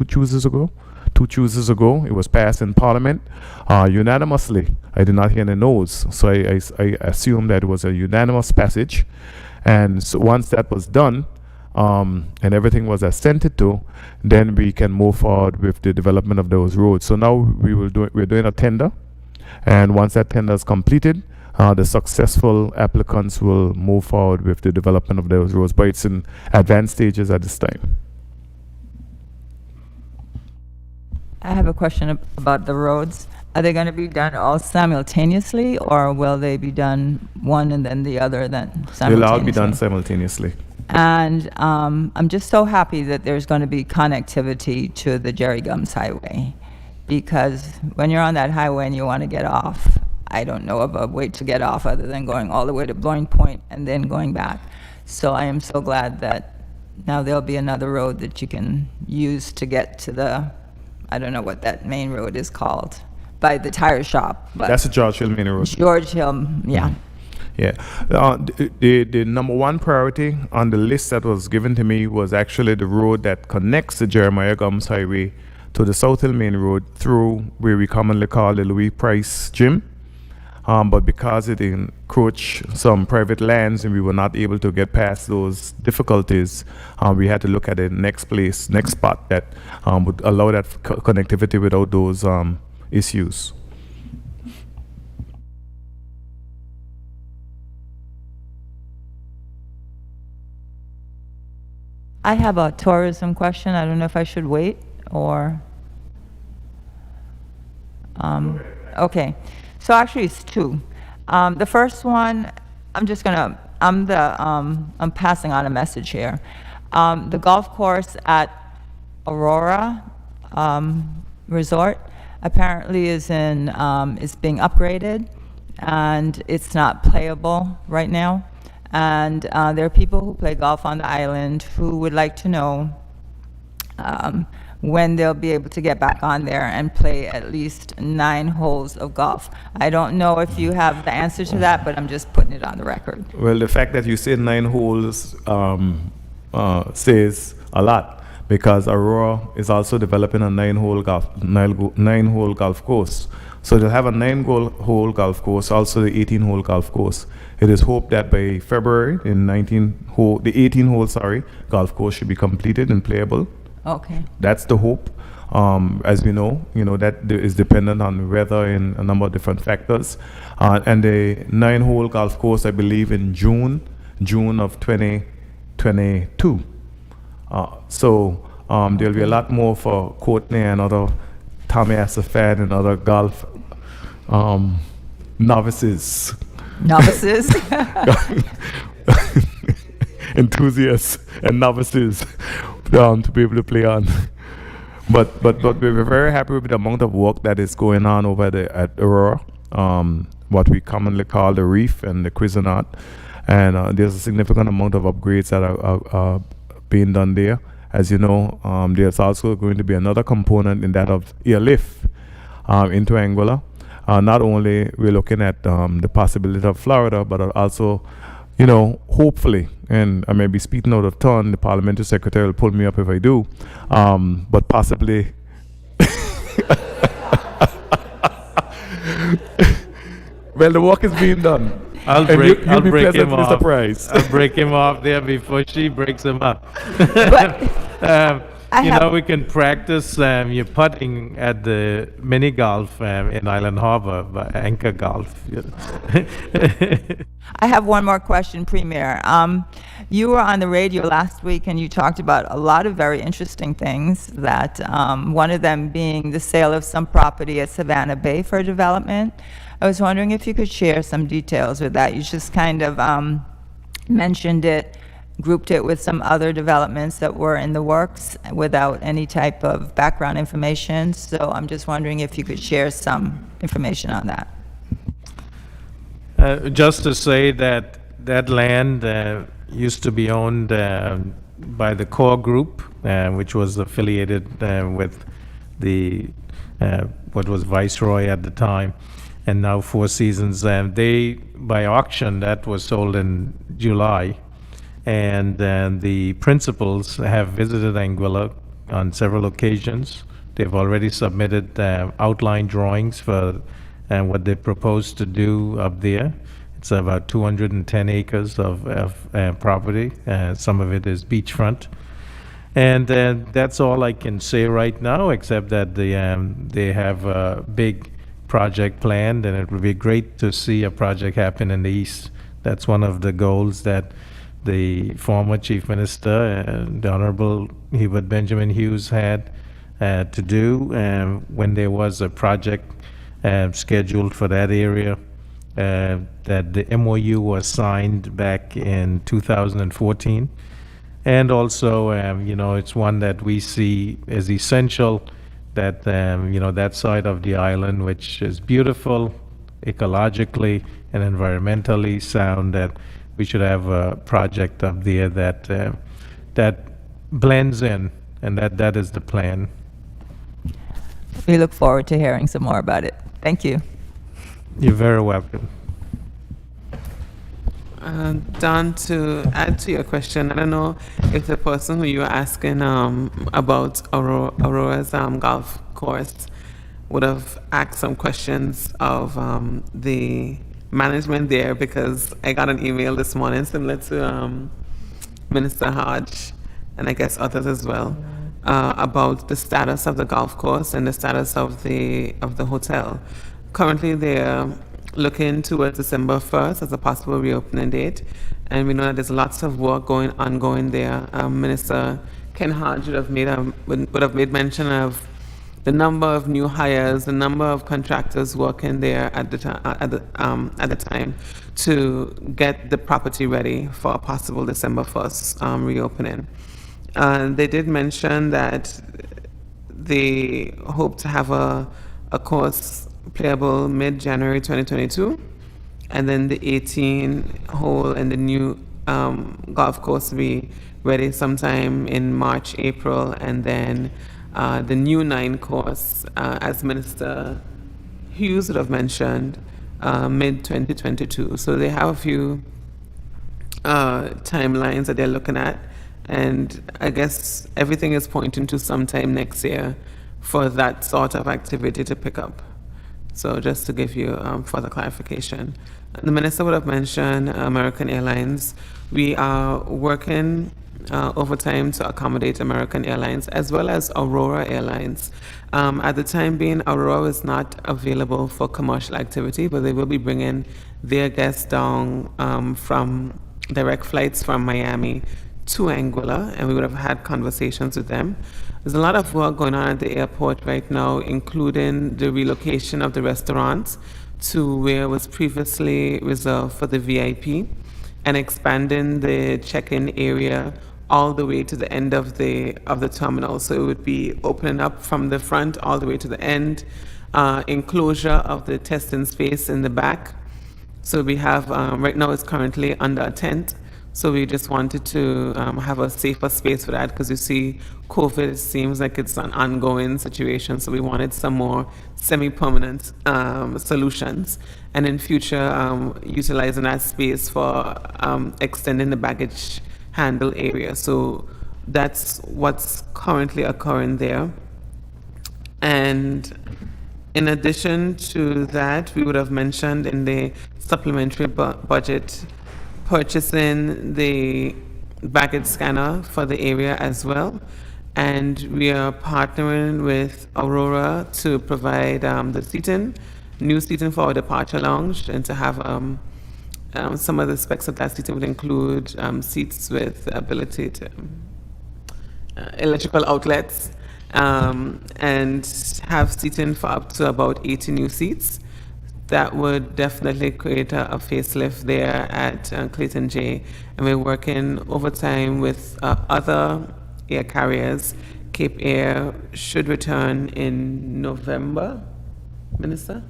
Tuesdays ago. 2 Tuesdays ago, it was passed in Parliament unanimously. I did not hear any no's, so I assume that it was a unanimous passage. And so once that was done, and everything was assented to, then we can move forward with the development of those roads. So now we're doing a tender, and once that tender is completed, the successful applicants will move forward with the development of those roads, but it's in advanced stages at this time. I have a question about the roads. Are they going to be done all simultaneously, or will they be done one and then the other then simultaneously? They'll all be done simultaneously. And I'm just so happy that there's going to be connectivity to the Jerry Gums Highway, because when you're on that highway and you want to get off, I don't know of a way to get off other than going all the way to Blowing Point and then going back. So I am so glad that now there'll be another road that you can use to get to the, I don't know what that main road is called, by the tire shop. But That's the George Hill Main Road. George Hill, yeah. Yeah. The number one priority on the list that was given to me was actually the road that connects the Jeremiah Gums Highway to the South Hill Main Road through where we commonly call the Louis Price Gym. But because it encroached some private lands and we were not able to get past those difficulties, we had to look at the next spot that would allow that connectivity without those issues. I have a tourism question. I don't know if I should wait or... okay. So actually it's two. The first one, I'm passing on a message here. The golf course at Aurora Resort apparently is being upgraded, and it's not playable right now. And there are people who play golf on the island who would like to know when they'll be able to get back on there and play at least 9 holes of golf. I don't know if you have the answer to that, but I'm just putting it on the record. Well, the fact that you say 9 holes says a lot, because Aurora is also developing a 9-hole golf course. So they'll have a 9-hole golf course, also the 18-hole golf course. It is hoped that by February, the 18-hole golf course should be completed and playable. Okay. That's the hope. As we know, that is dependent on weather and a number of different factors. And the 9-hole golf course, I believe, in June of 2022. So there'll be a lot more for Courtney and other Tommy S.A.F.E and other golf novices. Novices? Enthusiasts and novices to be able to play on. But we're very happy with the amount of work that is going on over at Aurora, what we commonly call the Reef and the Cuisinart. And there's a significant amount of upgrades that are being done there. As you know, there's also going to be another component in that of airlift into Anguilla. Not only we're looking at the possibility of Florida, but also, hopefully, and I may be speaking out of turn, the parliamentary secretary will pull me up if I do, but possibly well, the work is being done. I'll break him off. Surprised. I'll break him off there before she breaks him up. We can practice your putting at the mini golf in Island Harbor, Anchor Golf. I have one more question, Premier. You were on the radio last week and you talked about a lot of very interesting things, that one of them being the sale of some property at Savannah Bay for development. I was wondering if you could share some details with that. You just kind of mentioned it, grouped it with some other developments that were in the works without any type of background information. So I'm just wondering if you could share some information on that. Just to say that land used to be owned by the Core Group, which was affiliated with the what was Viceroy at the time, and now Four Seasons. They, by auction, that was sold in July. And the principals have visited Anguilla on several occasions. They've already submitted outline drawings for what they propose to do up there. It's about 210 acres of property. Some of it is beachfront. And that's all I can say right now, except that they have a big project planned, and it would be great to see a project happen in the East. That's one of the goals that the former Chief Minister, the Honourable Benjamin Hughes, had to do when there was a project scheduled for that area, that the MOU was signed back in 2014. And also, it's one that we see as essential that that side of the island, which is beautiful, ecologically and environmentally sound, that we should have a project up there that blends in, and that is the plan. We look forward to hearing some more about it. Thank you. You're very welcome. Don, to add to your question, I don't know if the person who you were asking about Aurora's golf course would have asked some questions of the management there, because I got an email this morning similar to Minister Hodge, and I guess others as well, about the status of the golf course and the status of the hotel. Currently, they're looking towards December 1st as a possible reopening date, and we know that there's lots of work ongoing there. Minister Ken Hodge would have made mention of the number of new hires, the number of contractors working there at the time to get the property ready for a possible December 1st reopening. They did mention that they hope to have a course playable mid-January 2022, and then the 18-hole and the new golf course will be ready sometime in March, April, and then the new 9 course, as Minister Hughes would have mentioned, mid-2022. So they have a few timelines that they're looking at, and I guess everything is pointing to sometime next year for that sort of activity to pick up. So just to give you further clarification. The Minister would have mentioned American Airlines. We are working overtime to accommodate American Airlines as well as Aurora Airlines. At the time being, Aurora is not available for commercial activity, but they will be bringing their guests down from direct flights from Miami to Anguilla, and we would have had conversations with them. There's a lot of work going on at the airport right now, including the relocation of the restaurants to where it was previously reserved for the VIP, and expanding the check-in area all the way to the end of the terminal. So it would be opening up from the front all the way to the end, enclosure of the testing space in the back. So we have, right now it's currently under a tent. So we just wanted to have a safer space for that, because you see COVID seems like it's an ongoing situation. So we wanted some more semi-permanent solutions, and in future utilizing that space for extending the baggage handle area. So that's what's currently occurring there. And in addition to that, we would have mentioned in the supplementary budget purchasing the baggage scanner for the area as well. And we are partnering with Aurora to provide the seating, new seating for our departure lounge, and to have some of the specs of that seating would include seats with the ability to electrical outlets, and have seating for up to about 80 new seats. That would definitely create a facelift there at Clayton J. And we're working overtime with other air carriers. Cape Air should return in November, Minister?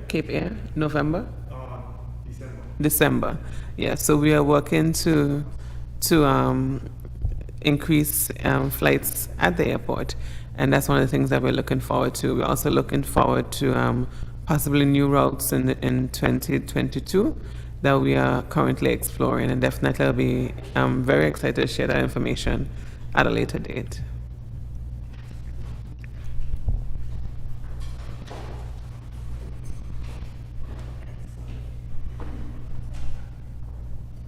Cape Air, November? December. Yeah, so we are working to increase flights at the airport. And that's one of the things that we're looking forward to. We're also looking forward to possibly new routes in 2022 that we are currently exploring, and definitely I'll be very excited to share that information at a later date.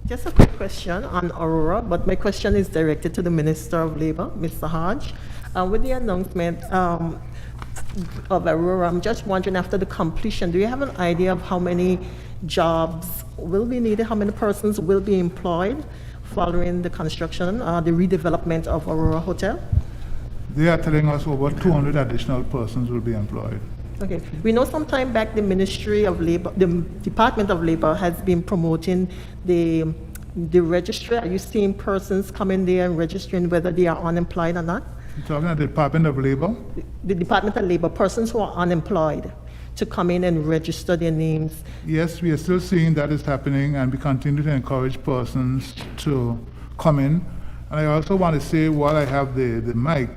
Just a quick question on Aurora, but my question is directed to the Minister of Labour, Mr. Hodge. With the announcement of Aurora, I'm just wondering, after the completion, do you have an idea of how many jobs will be needed, how many persons will be employed following the construction, the redevelopment of Aurora Hotel? They are telling us over 200 additional persons will be employed. Okay. We know some time back the Ministry of Labour, the Department of Labour has been promoting the registry. Are you seeing persons coming there and registering whether they are unemployed or not? You're talking about the Department of Labor? The Department of Labor, persons who are unemployed, to come in and register their names. Yes, we are still seeing that is happening, and we continue to encourage persons to come in. And I also want to say, while I have the mic,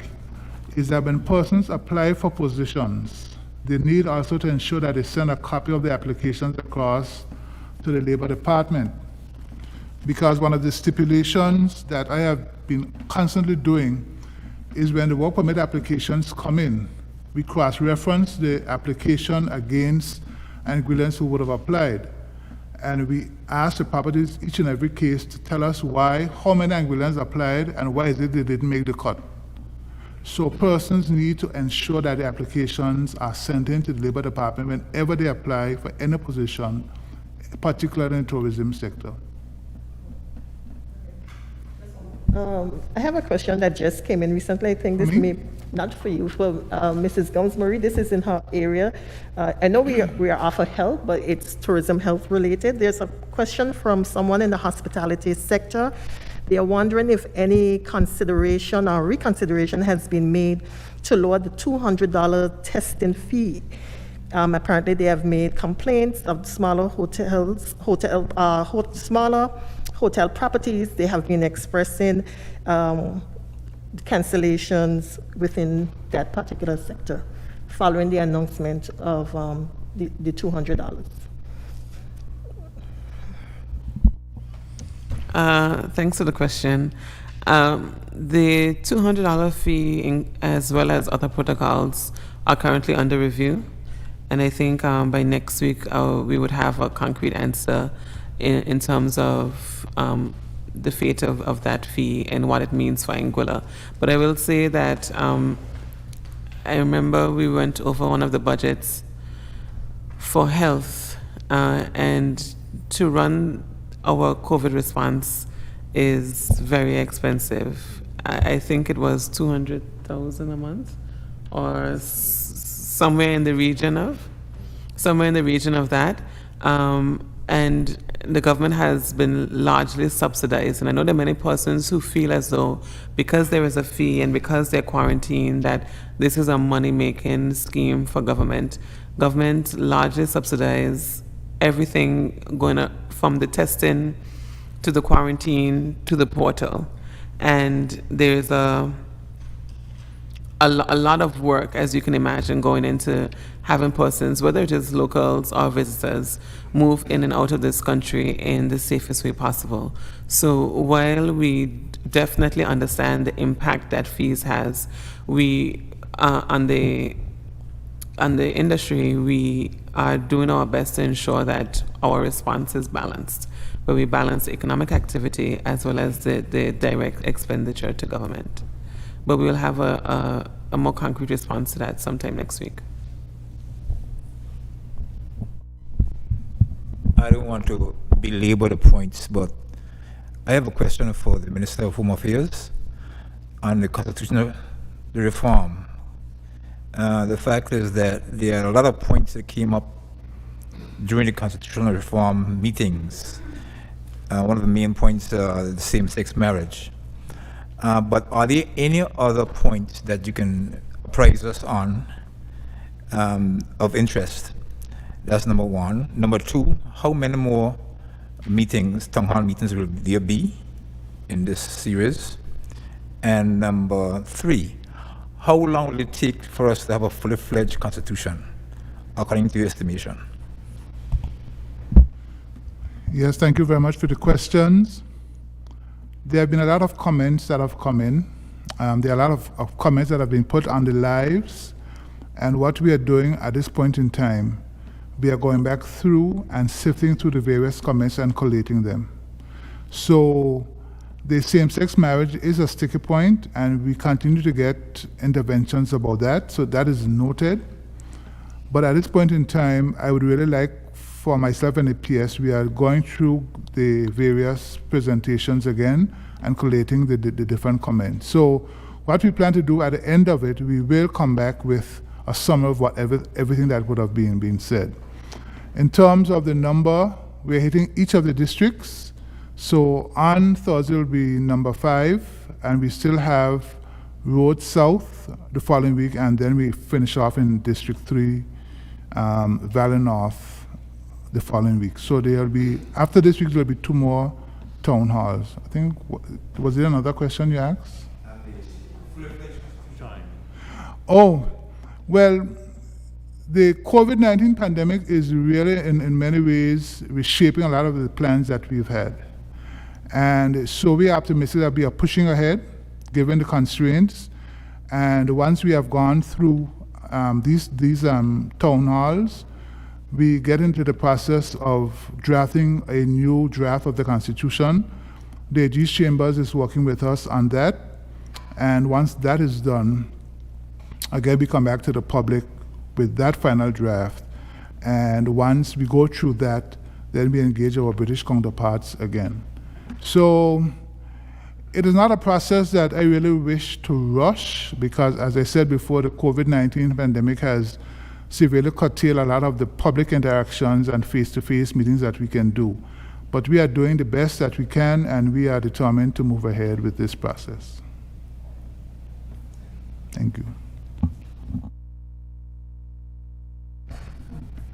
is that when persons apply for positions, they need also to ensure that they send a copy of the applications across to the Labor Department. Because one of the stipulations that I have been constantly doing is when the work permit applications come in, we cross-reference the application against Anguillans who would have applied. And we ask the properties each and every case to tell us why, how many Anguillans applied, and why is it they didn't make the cut. So persons need to ensure that the applications are sent in to the Labor Department whenever they apply for any position, particularly in the tourism sector. I have a question that just came in recently. I think this may not for you, for Mrs. Gums-Marie. This is in her area. I know we are off of health, but it's tourism health related. There's a question from someone in the hospitality sector. They are wondering if any consideration or reconsideration has been made to lower the $200 testing fee. Apparently, they have made complaints of smaller smaller hotel properties. They have been expressing cancellations within that particular sector following the announcement of the $200. Thanks for the question. The $200 fee, as well as other protocols, are currently under review. And I think by next week, we would have a concrete answer in terms of the fate of that fee and what it means for Anguilla. But I will say that I remember we went over one of the budgets for health, and to run our COVID response is very expensive. I think it was $200,000 a month, or somewhere in the region of that. And the government has been largely subsidized. And I know there are many persons who feel as though because there is a fee and because they're quarantined, that this is a money-making scheme for government. Government largely subsidizes everything going from the testing to the quarantine to the portal. And there's a lot of work, as you can imagine, going into having persons, whether it is locals or visitors, move in and out of this country in the safest way possible. So while we definitely understand the impact that fees has, we on the industry, we are doing our best to ensure that our response is balanced, where we balance economic activity as well as the direct expenditure to government. But we will have a more concrete response to that sometime next week. I don't want to belabor the points, but I have a question for the Minister of Home Affairs on the constitutional reform. The fact is that there are a lot of points that came up during the constitutional reform meetings. One of the main points, the same-sex marriage. But are there any other points that you can apprise us on of interest? That's number one. Number two, how many more meetings, town hall meetings, will there be in this series? And number three, how long will it take for us to have a fully fledged constitution, according to your estimation? Yes, thank you very much for the questions. There have been a lot of comments that have come in. There are a lot of comments that have been put on the lives. And what we are doing at this point in time, we are going back through and sifting through the various comments and collating them. So the same-sex marriage is a sticky point, and we continue to get interventions about that. So that is noted. But at this point in time, I would really like, for myself and the PS, we are going through the various presentations again and collating the different comments. So what we plan to do at the end of it, we will come back with a summary of everything that would have been said. In terms of the number, we're hitting each of the districts. So on Thursday will be number 5, and we still have Road South the following week, and then we finish off in District 3, Valley North the following week. So there'll be, after this week, there'll be 2 more town halls. I think, was there another question you asked? Oh, well, the COVID-19 pandemic is really, in many ways, reshaping a lot of the plans that we've had. And so we are optimistic that we are pushing ahead, given the constraints. And once we have gone through these town halls, we get into the process of drafting a new draft of the Constitution. The AG's Chambers is working with us on that. And once that is done, again, we come back to the public with that final draft. And once we go through that, then we engage our British counterparts again. So it is not a process that I really wish to rush, because as I said before, the COVID-19 pandemic has severely curtailed a lot of the public interactions and face-to-face meetings that we can do. But we are doing the best that we can, and we are determined to move ahead with this process. Thank you.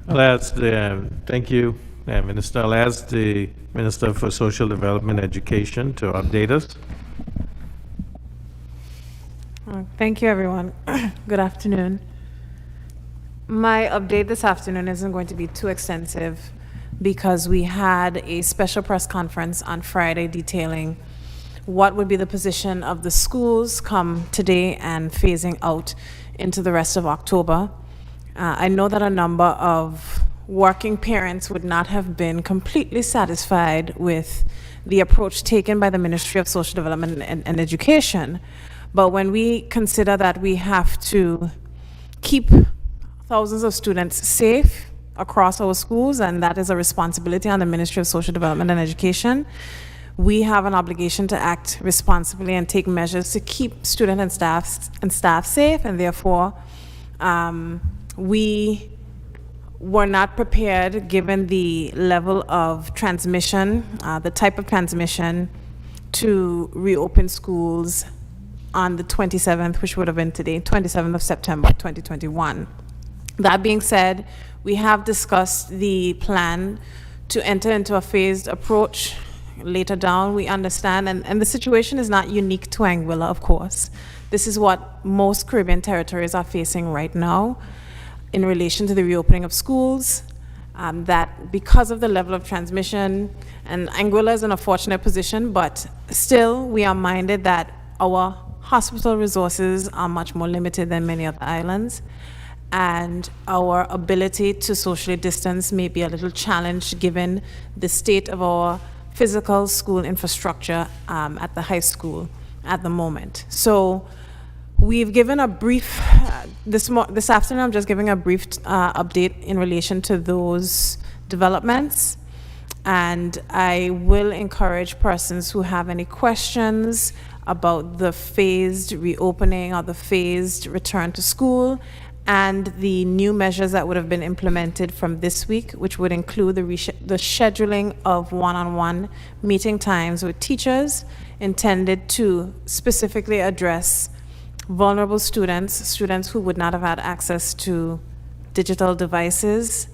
Thank you, Minister. I'll ask the Minister for Social Development and Education to update us. Thank you, everyone. Good afternoon. My update this afternoon isn't going to be too extensive because we had a special press conference on Friday detailing what would be the position of the schools come today and phasing out into the rest of October. I know that a number of working parents would not have been completely satisfied with the approach taken by the Ministry of Social Development and Education, but when we consider that we have to keep thousands of students safe across our schools, and that is a responsibility on the Ministry of Social Development and Education, we have an obligation to act responsibly and take measures to keep students and staff safe, and therefore we were not prepared, given the level of transmission, the type of transmission, to reopen schools on the 27th, which would have been today, 27th of September, 2021. That being said, we have discussed the plan to enter into a phased approach later down. We understand, and the situation is not unique to Anguilla, of course. This is what most Caribbean territories are facing right now in relation to the reopening of schools, that because of the level of transmission, and Anguilla is in a fortunate position, but still we are minded that our hospital resources are much more limited than many other islands, and our ability to socially distance may be a little challenged given the state of our physical school infrastructure at the high school at the moment. So we've given a brief, this afternoon I'm just giving a brief update in relation to those developments, and I will encourage persons who have any questions about the phased reopening or the phased return to school and the new measures that would have been implemented from this week, which would include the scheduling of one-on-one meeting times with teachers intended to specifically address vulnerable students who would not have had access to digital devices,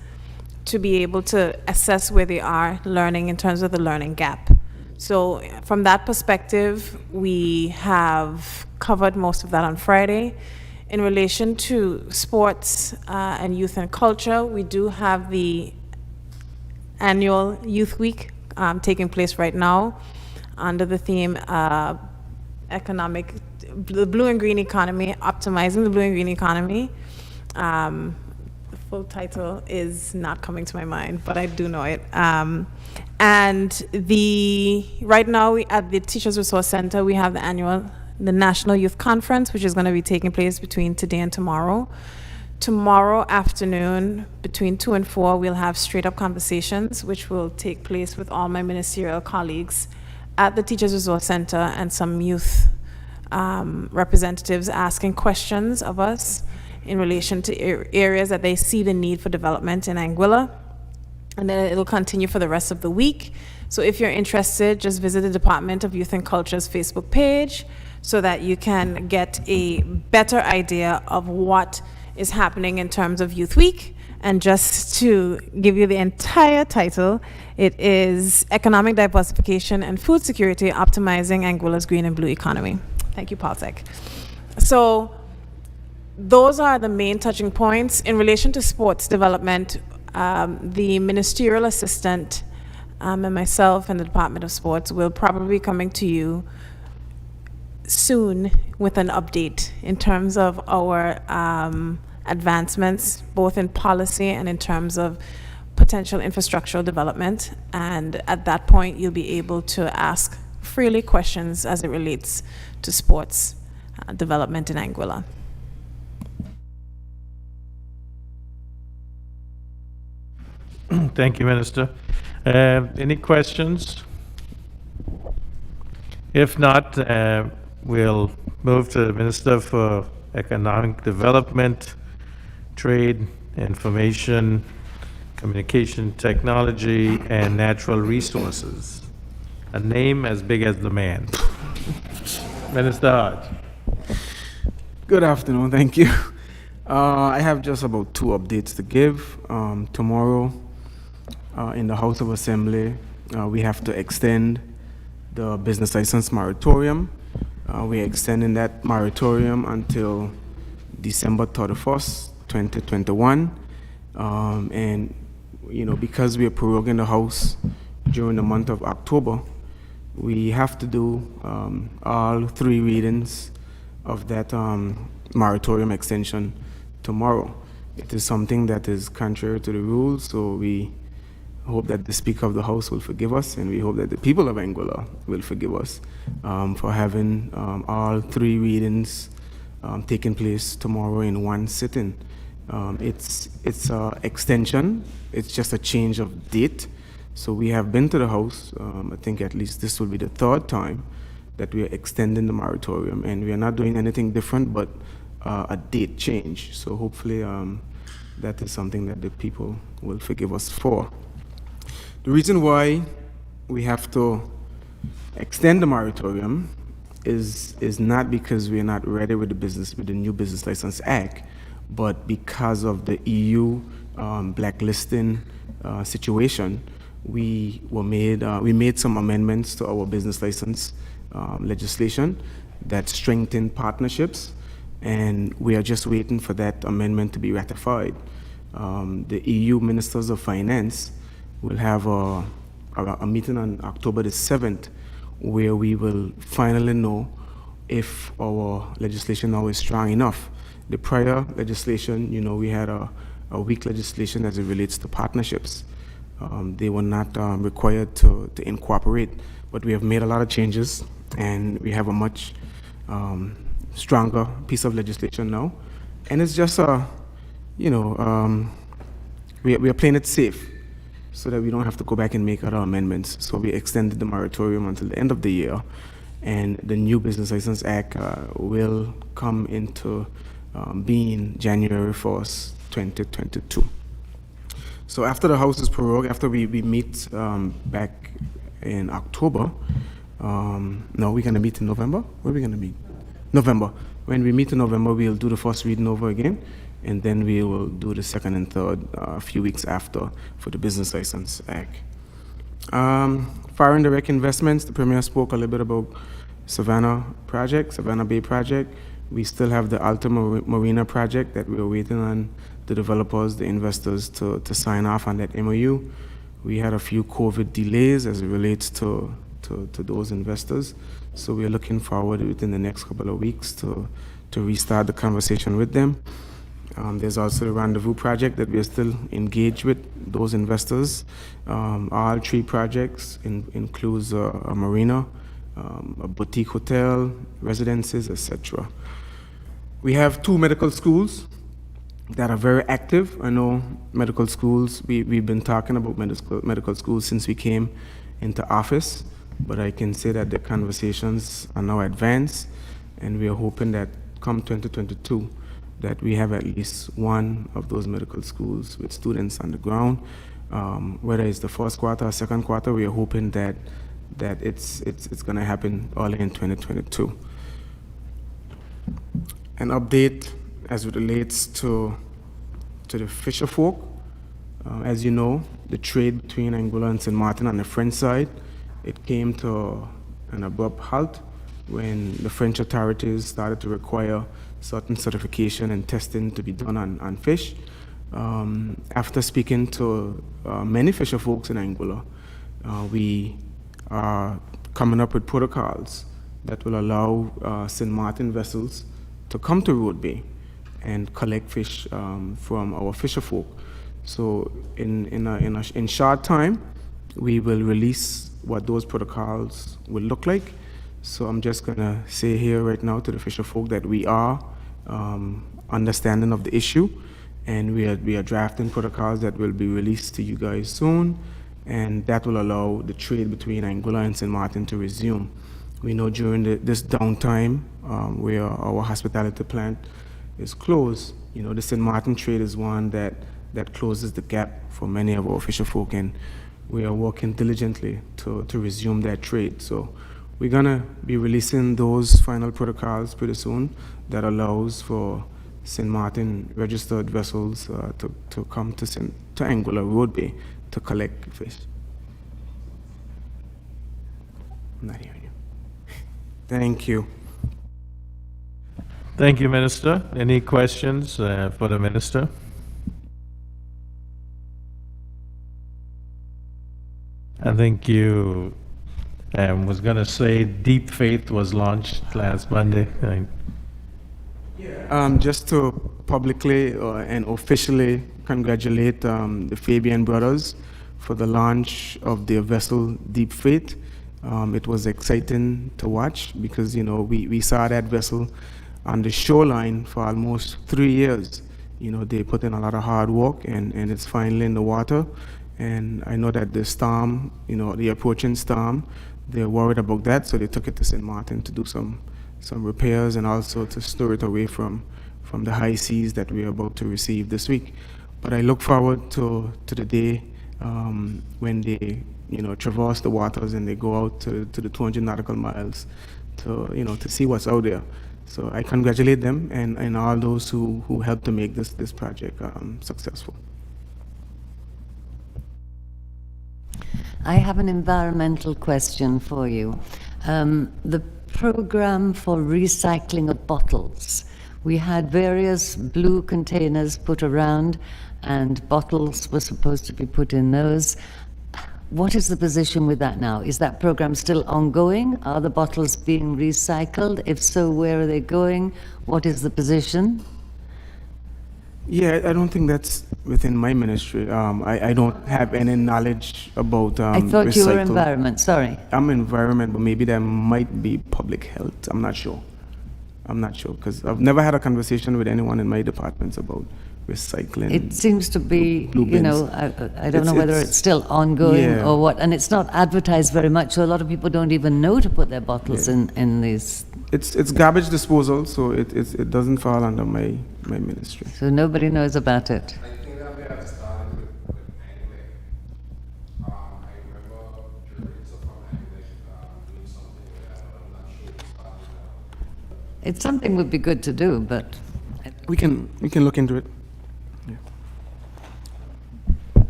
to be able to assess where they are learning in terms of the learning gap. So from that perspective, we have covered most of that on Friday. In relation to sports and youth and culture, we do have the annual Youth Week taking place right now under the theme the blue and green economy, optimizing the blue and green economy. The full title is not coming to my mind, but I do know it. And right now at the Teachers Resource Center, we have the National Youth Conference, which is going to be taking place between today and tomorrow. Tomorrow afternoon, between 2 and 4, we'll have straight up conversations, which will take place with all my ministerial colleagues at the Teachers Resource Center and some youth representatives asking questions of us in relation to areas that they see the need for development in Anguilla. And then it'll continue for the rest of the week. So if you're interested, just visit the Department of Youth and Culture's Facebook page so that you can get a better idea of what is happening in terms of Youth Week. And just to give you the entire title, it is Economic Diversification and Food Security, Optimizing Anguilla's Green and Blue Economy. Thank you, Paulsec. So those are the main touching points. In relation to sports development, the ministerial assistant and myself and the Department of Sports will probably be coming to you soon with an update in terms of our advancements, both in policy and in terms of potential infrastructural development. And at that point, you'll be able to ask freely questions as it relates to sports development in Anguilla. Thank you, Minister. Any questions? If not, we'll move to the Minister for Economic Development, Trade, Information, Communication Technology, and Natural Resources. A name as big as the man. Minister Hodge. Good afternoon, thank you. I have just about 2 updates to give. Tomorrow, in the House of Assembly, we have to extend the business license moratorium. We're extending that moratorium until December 31st, 2021. And, you know, because we are proroguing the House during the month of October, we have to do all 3 readings of that moratorium extension tomorrow. It is something that is contrary to the rules, so we hope that the Speaker of the House will forgive us, and we hope that the people of Anguilla will forgive us for having all 3 readings taking place tomorrow in one sitting. It's an extension. It's just a change of date. So we have been to the House. I think at least this will be the 3rd time that we are extending the moratorium, and we are not doing anything different but a date change. So hopefully that is something that the people will forgive us for. The reason why we have to extend the moratorium is not because we're not ready with the new Business License Act, but because of the EU blacklisting situation. We made some amendments to our business license legislation that strengthened partnerships, and we are just waiting for that amendment to be ratified. The EU Ministers of Finance will have a meeting on October the 7th, where we will finally know if our legislation now is strong enough. The prior legislation, you know, we had a weak legislation as it relates to partnerships. They were not required to incorporate, but we have made a lot of changes, and we have a much stronger piece of legislation now. And it's just we are playing it safe so that we don't have to go back and make other amendments. So we extended the moratorium until the end of the year, and the new Business License Act will come into being January 1st, 2022. So after the House is prorogued, after we meet back in October, no, we're going to meet in November? Where are we going to meet? November. When we meet in November, we'll do the first reading over again, and then we will do the second and third a few weeks after for the Business License Act. Foreign direct investments, the Premier spoke a little bit about Savannah Bay project. We still have the Alta Marina project that we're waiting on the developers, the investors to sign off on that MOU. We had a few COVID delays as it relates to those investors. So we're looking forward within the next couple of weeks to restart the conversation with them. There's also the Rendezvous project that we're still engaged with those investors. All 3 projects includes a marina, a boutique hotel, residences, etc. We have 2 medical schools that are very active. I know medical schools, we've been talking about medical schools since we came into office, but I can say that the conversations are now advanced, and we are hoping that come 2022, that we have at least one of those medical schools with students on the ground. Whether it's the first quarter or second quarter, we are hoping that it's going to happen early in 2022. an update as it relates to the fisher folk. As you know, the trade between Anguilla and St. Martin on the French side, it came to an abrupt halt when the French authorities started to require certain certification and testing to be done on fish. After speaking to many fisher folks in Anguilla, we are coming up with protocols that will allow St. Martin vessels to come to Road Bay and collect fish from our fisher folk. So in short time, we will release what those protocols will look like. So I'm just gonna say here right now to the fisher folk that we are understanding of the issue, and we are drafting protocols that will be released to you guys soon, and that will allow the trade between Anguilla and St. Martin to resume. We know during this downtime where our hospitality plant is closed, you know, the St. Martin trade is one that closes the gap for many of our fisher folk, and we are working diligently to resume that trade. So we're gonna be releasing those final protocols pretty soon that allows for St. Martin registered vessels to come to Anguilla Road Bay to collect fish. I'm not hearing you. Thank you. Thank you, Minister. Any questions for the Minister? I think you was going to say Deep Faith was launched last Monday. Just to publicly and officially congratulate the Fabian brothers for the launch of their vessel Deep Faith. It was exciting to watch because, you know, we saw that vessel on the shoreline for almost 3 years. You know, they put in a lot of hard work, and it's finally in the water. And I know that the storm, you know, the approaching storm, they're worried about that, so they took it to St. Martin to do some repairs and also to store it away from the high seas that we're about to receive this week. But I look forward to the day when they, you know, traverse the waters and they go out to the 200 nautical miles to, you know, to see what's out there. So I congratulate them and all those who helped to make this project successful. I have an environmental question for you. The program for recycling of bottles. We had various blue containers put around, and bottles were supposed to be put in those. What is the position with that now? Is that program still ongoing? Are the bottles being recycled? If so, where are they going? What is the position? Yeah, I don't think that's within my ministry. I don't have any knowledge about I thought you were environment, sorry. I'm environment, but maybe that might be public health. I'm not sure, because I've never had a conversation with anyone in my departments about recycling. It seems to be, you know, I don't know whether it's still ongoing or what, and it's not advertised very much, so a lot of people don't even know to put their bottles in these. It's garbage disposal, so it doesn't fall under my ministry. So nobody knows about it. I think that we have started with Anguilla. I remember Journalists from Anguilla doing something with that, but I'm not sure it started. It's something would be good to do, but we can look into it.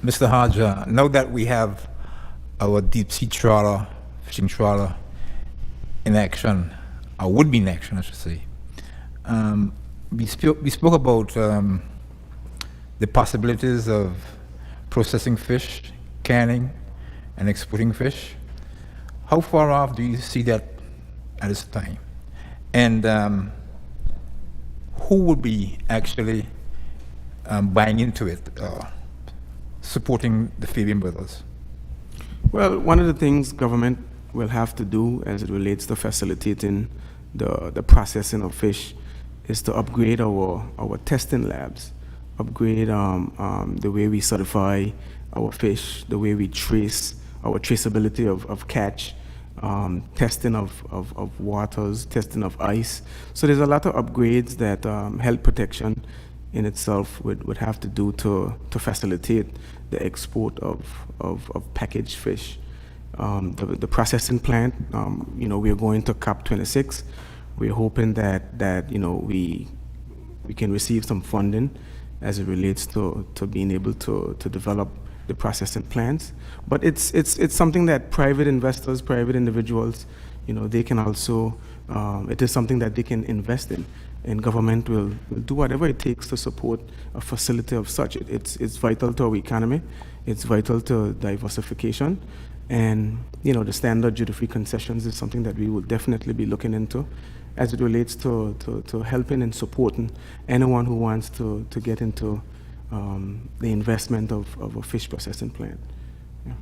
Mr. Hodge, now that we have our deep sea trawler, fishing trawler in action, or would be in action, I should say, we spoke about the possibilities of processing fish, canning, and exporting fish. How far off do you see that at this time? And who would be actually buying into it? Supporting the Fabian brothers? Well, one of the things government will have to do as it relates to facilitating the processing of fish is to upgrade our testing labs, upgrade the way we certify our fish, the way we trace our traceability of catch, testing of waters, testing of ice. So there's a lot of upgrades that health protection in itself would have to do to facilitate the export of packaged fish. The processing plant, you know, we are going to COP26, we're hoping that we can receive some funding as it relates to being able to develop the processing plants. But it's something that private investors, private individuals, they can also, it is something that they can invest in. And government will do whatever it takes to support a facility of such. It's vital to our economy. It's vital to diversification. And, the standard duty-free concessions is something that we will definitely be looking into as it relates to helping and supporting anyone who wants to get into the investment of a fish processing plant. Yeah.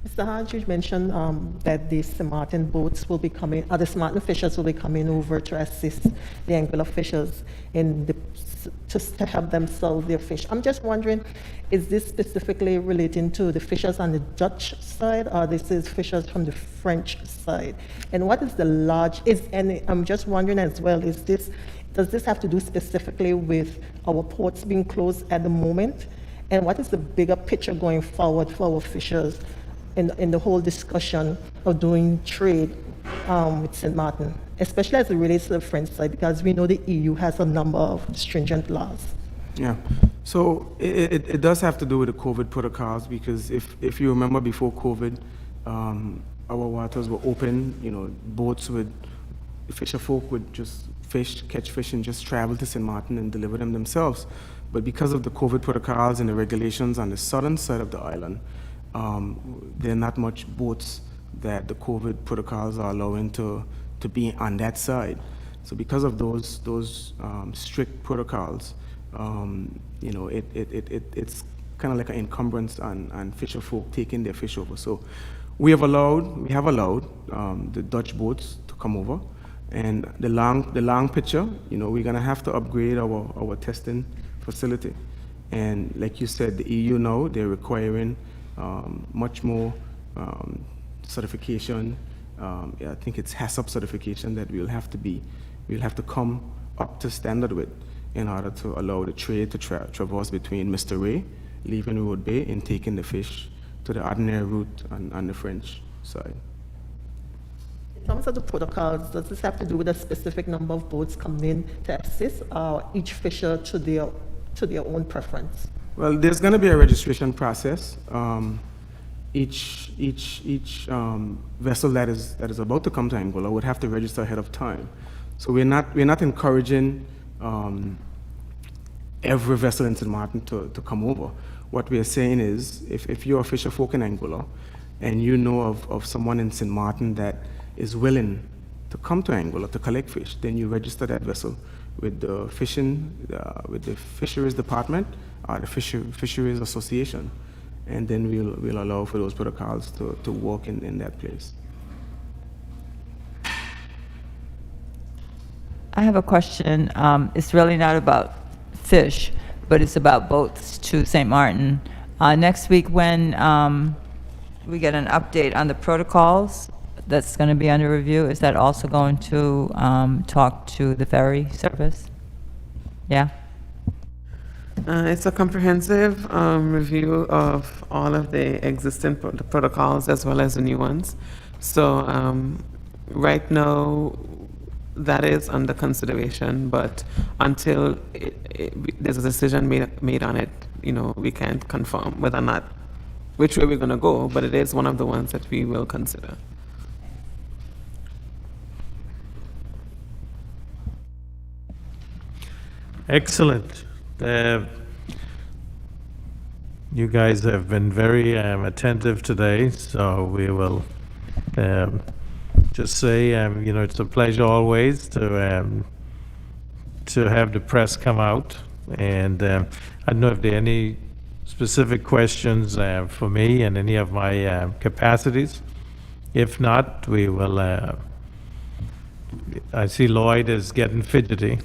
Mr. Hodge, you mentioned that the Martin boats will be coming, the Martin fishers will be coming over to assist the Anguilla fishers to help them sell their fish. I'm just wondering, is this specifically relating to the fishers on the Dutch side, or this is fishers from the French side? And what is I'm just wondering as well, does this have to do specifically with our ports being closed at the moment? And what is the bigger picture going forward for our fishers in the whole discussion of doing trade with St. Martin, especially as it relates to the French side, because we know the EU has a number of stringent laws. Yeah, so it does have to do with the COVID protocols, because if you remember before COVID, our waters were open, boats with fisher folk would just catch fish and just travel to St. Martin and deliver them themselves. But because of the COVID protocols and the regulations on the southern side of the island, there are not much boats that the COVID protocols are allowing to be on that side. So because of those strict protocols, it's kind of like an encumbrance on fisher folk taking their fish over. So we have allowed the Dutch boats to come over, and the long picture, we're gonna have to upgrade our testing facility. And like you said, the EU now, they're requiring much more certification. I think it's HACCP certification that we'll have to come up to standard with in order to allow the trade to traverse between Mr. Ray, leaving Road Bay, and taking the fish to the ordinary route on the French side. In terms of the protocols, does this have to do with a specific number of boats coming in to assist, or each fisher to their own preference? Well, there's going to be a registration process. Each vessel that is about to come to Anguilla would have to register ahead of time. So we're not encouraging every vessel in St. Martin to come over. What we are saying is, if you're a fisher folk in Anguilla and you know of someone in St. Martin that is willing to come to Anguilla to collect fish, then you register that vessel with the fisheries department or the fisheries association, and then we'll allow for those protocols to work in that place. I have a question. It's really not about fish, but it's about boats to St. Martin. Next week, when we get an update on the protocols that's going to be under review, is that also going to talk to the ferry service? Yeah? It's a comprehensive review of all of the existing protocols as well as the new ones. So right now, that is under consideration, but until there's a decision made on it, we can't confirm whether or not which way we're going to go, but it is one of the ones that we will consider. Excellent. You guys have been very attentive today, so we will just say, it's a pleasure always to have the press come out. And I don't know if there are any specific questions for me in any of my capacities. If not, we will. I see Lloyd is getting fidgety.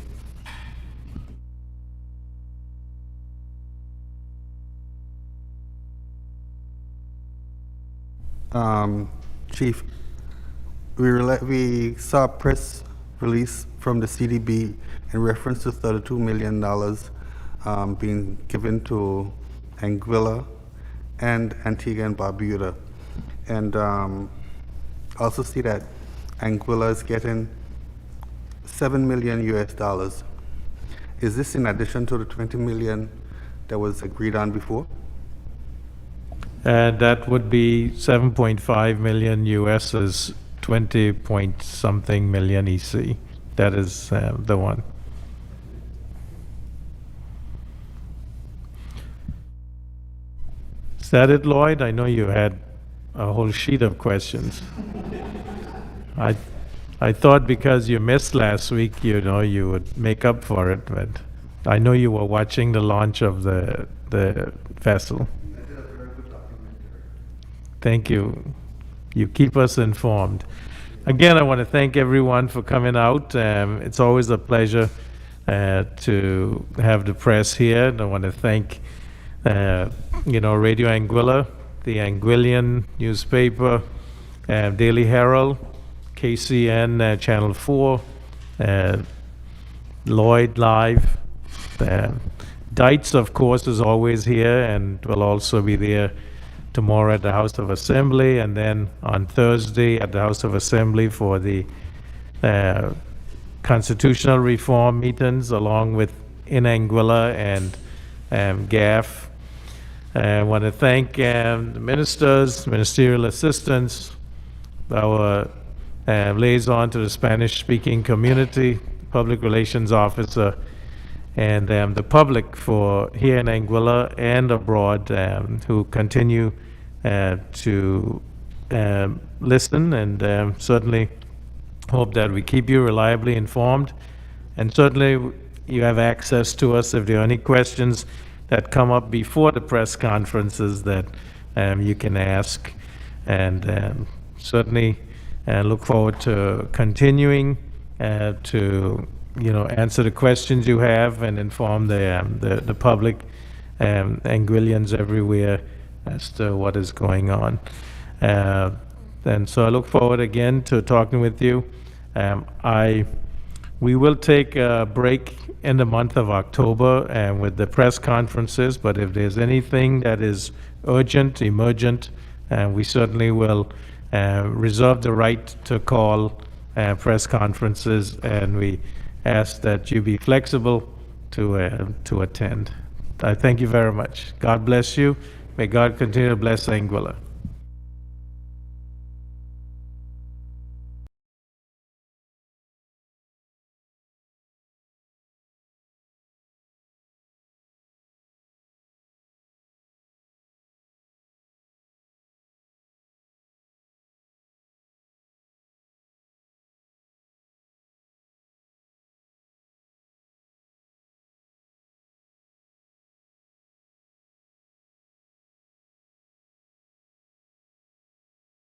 Chief, we saw a press release from the CDB in reference to $32 million being given to Anguilla and Antigua and Barbuda. And also see that Anguilla is getting $7 million US. Is this in addition to the 20 million that was agreed on before? That would be 7.5 million US is 20 point something million EC. That is the one. Is that it, Lloyd? I know you had a whole sheet of questions. I thought because you missed last week, you know, you would make up for it, but I know you were watching the launch of the vessel. Thank you. You keep us informed. Again, I want to thank everyone for coming out. It's always a pleasure to have the press here. And I want to thank, Radio Anguilla, the Anguillian newspaper, Daily Herald, KCN Channel 4, Lloyd Live. Dites, of course, is always here and will also be there tomorrow at the House of Assembly, and then on Thursday at the House of Assembly for the constitutional reform meetings, along with in Anguilla and GAF. I want to thank the ministers, ministerial assistants, our liaison to the Spanish-speaking community, public relations officer, and the public for here in Anguilla and abroad who continue to listen, and certainly hope that we keep you reliably informed. And certainly you have access to us if there are any questions that come up before the press conferences that you can ask. And certainly look forward to continuing to answer the questions you have and inform the public, Anguillians everywhere, as to what is going on. And so I look forward again to talking with you. We will take a break in the month of October with the press conferences, but if there's anything that is urgent, emergent, we certainly will reserve the right to call press conferences, and we ask that you be flexible to attend. I thank you very much. God bless you. May God continue to bless Anguilla.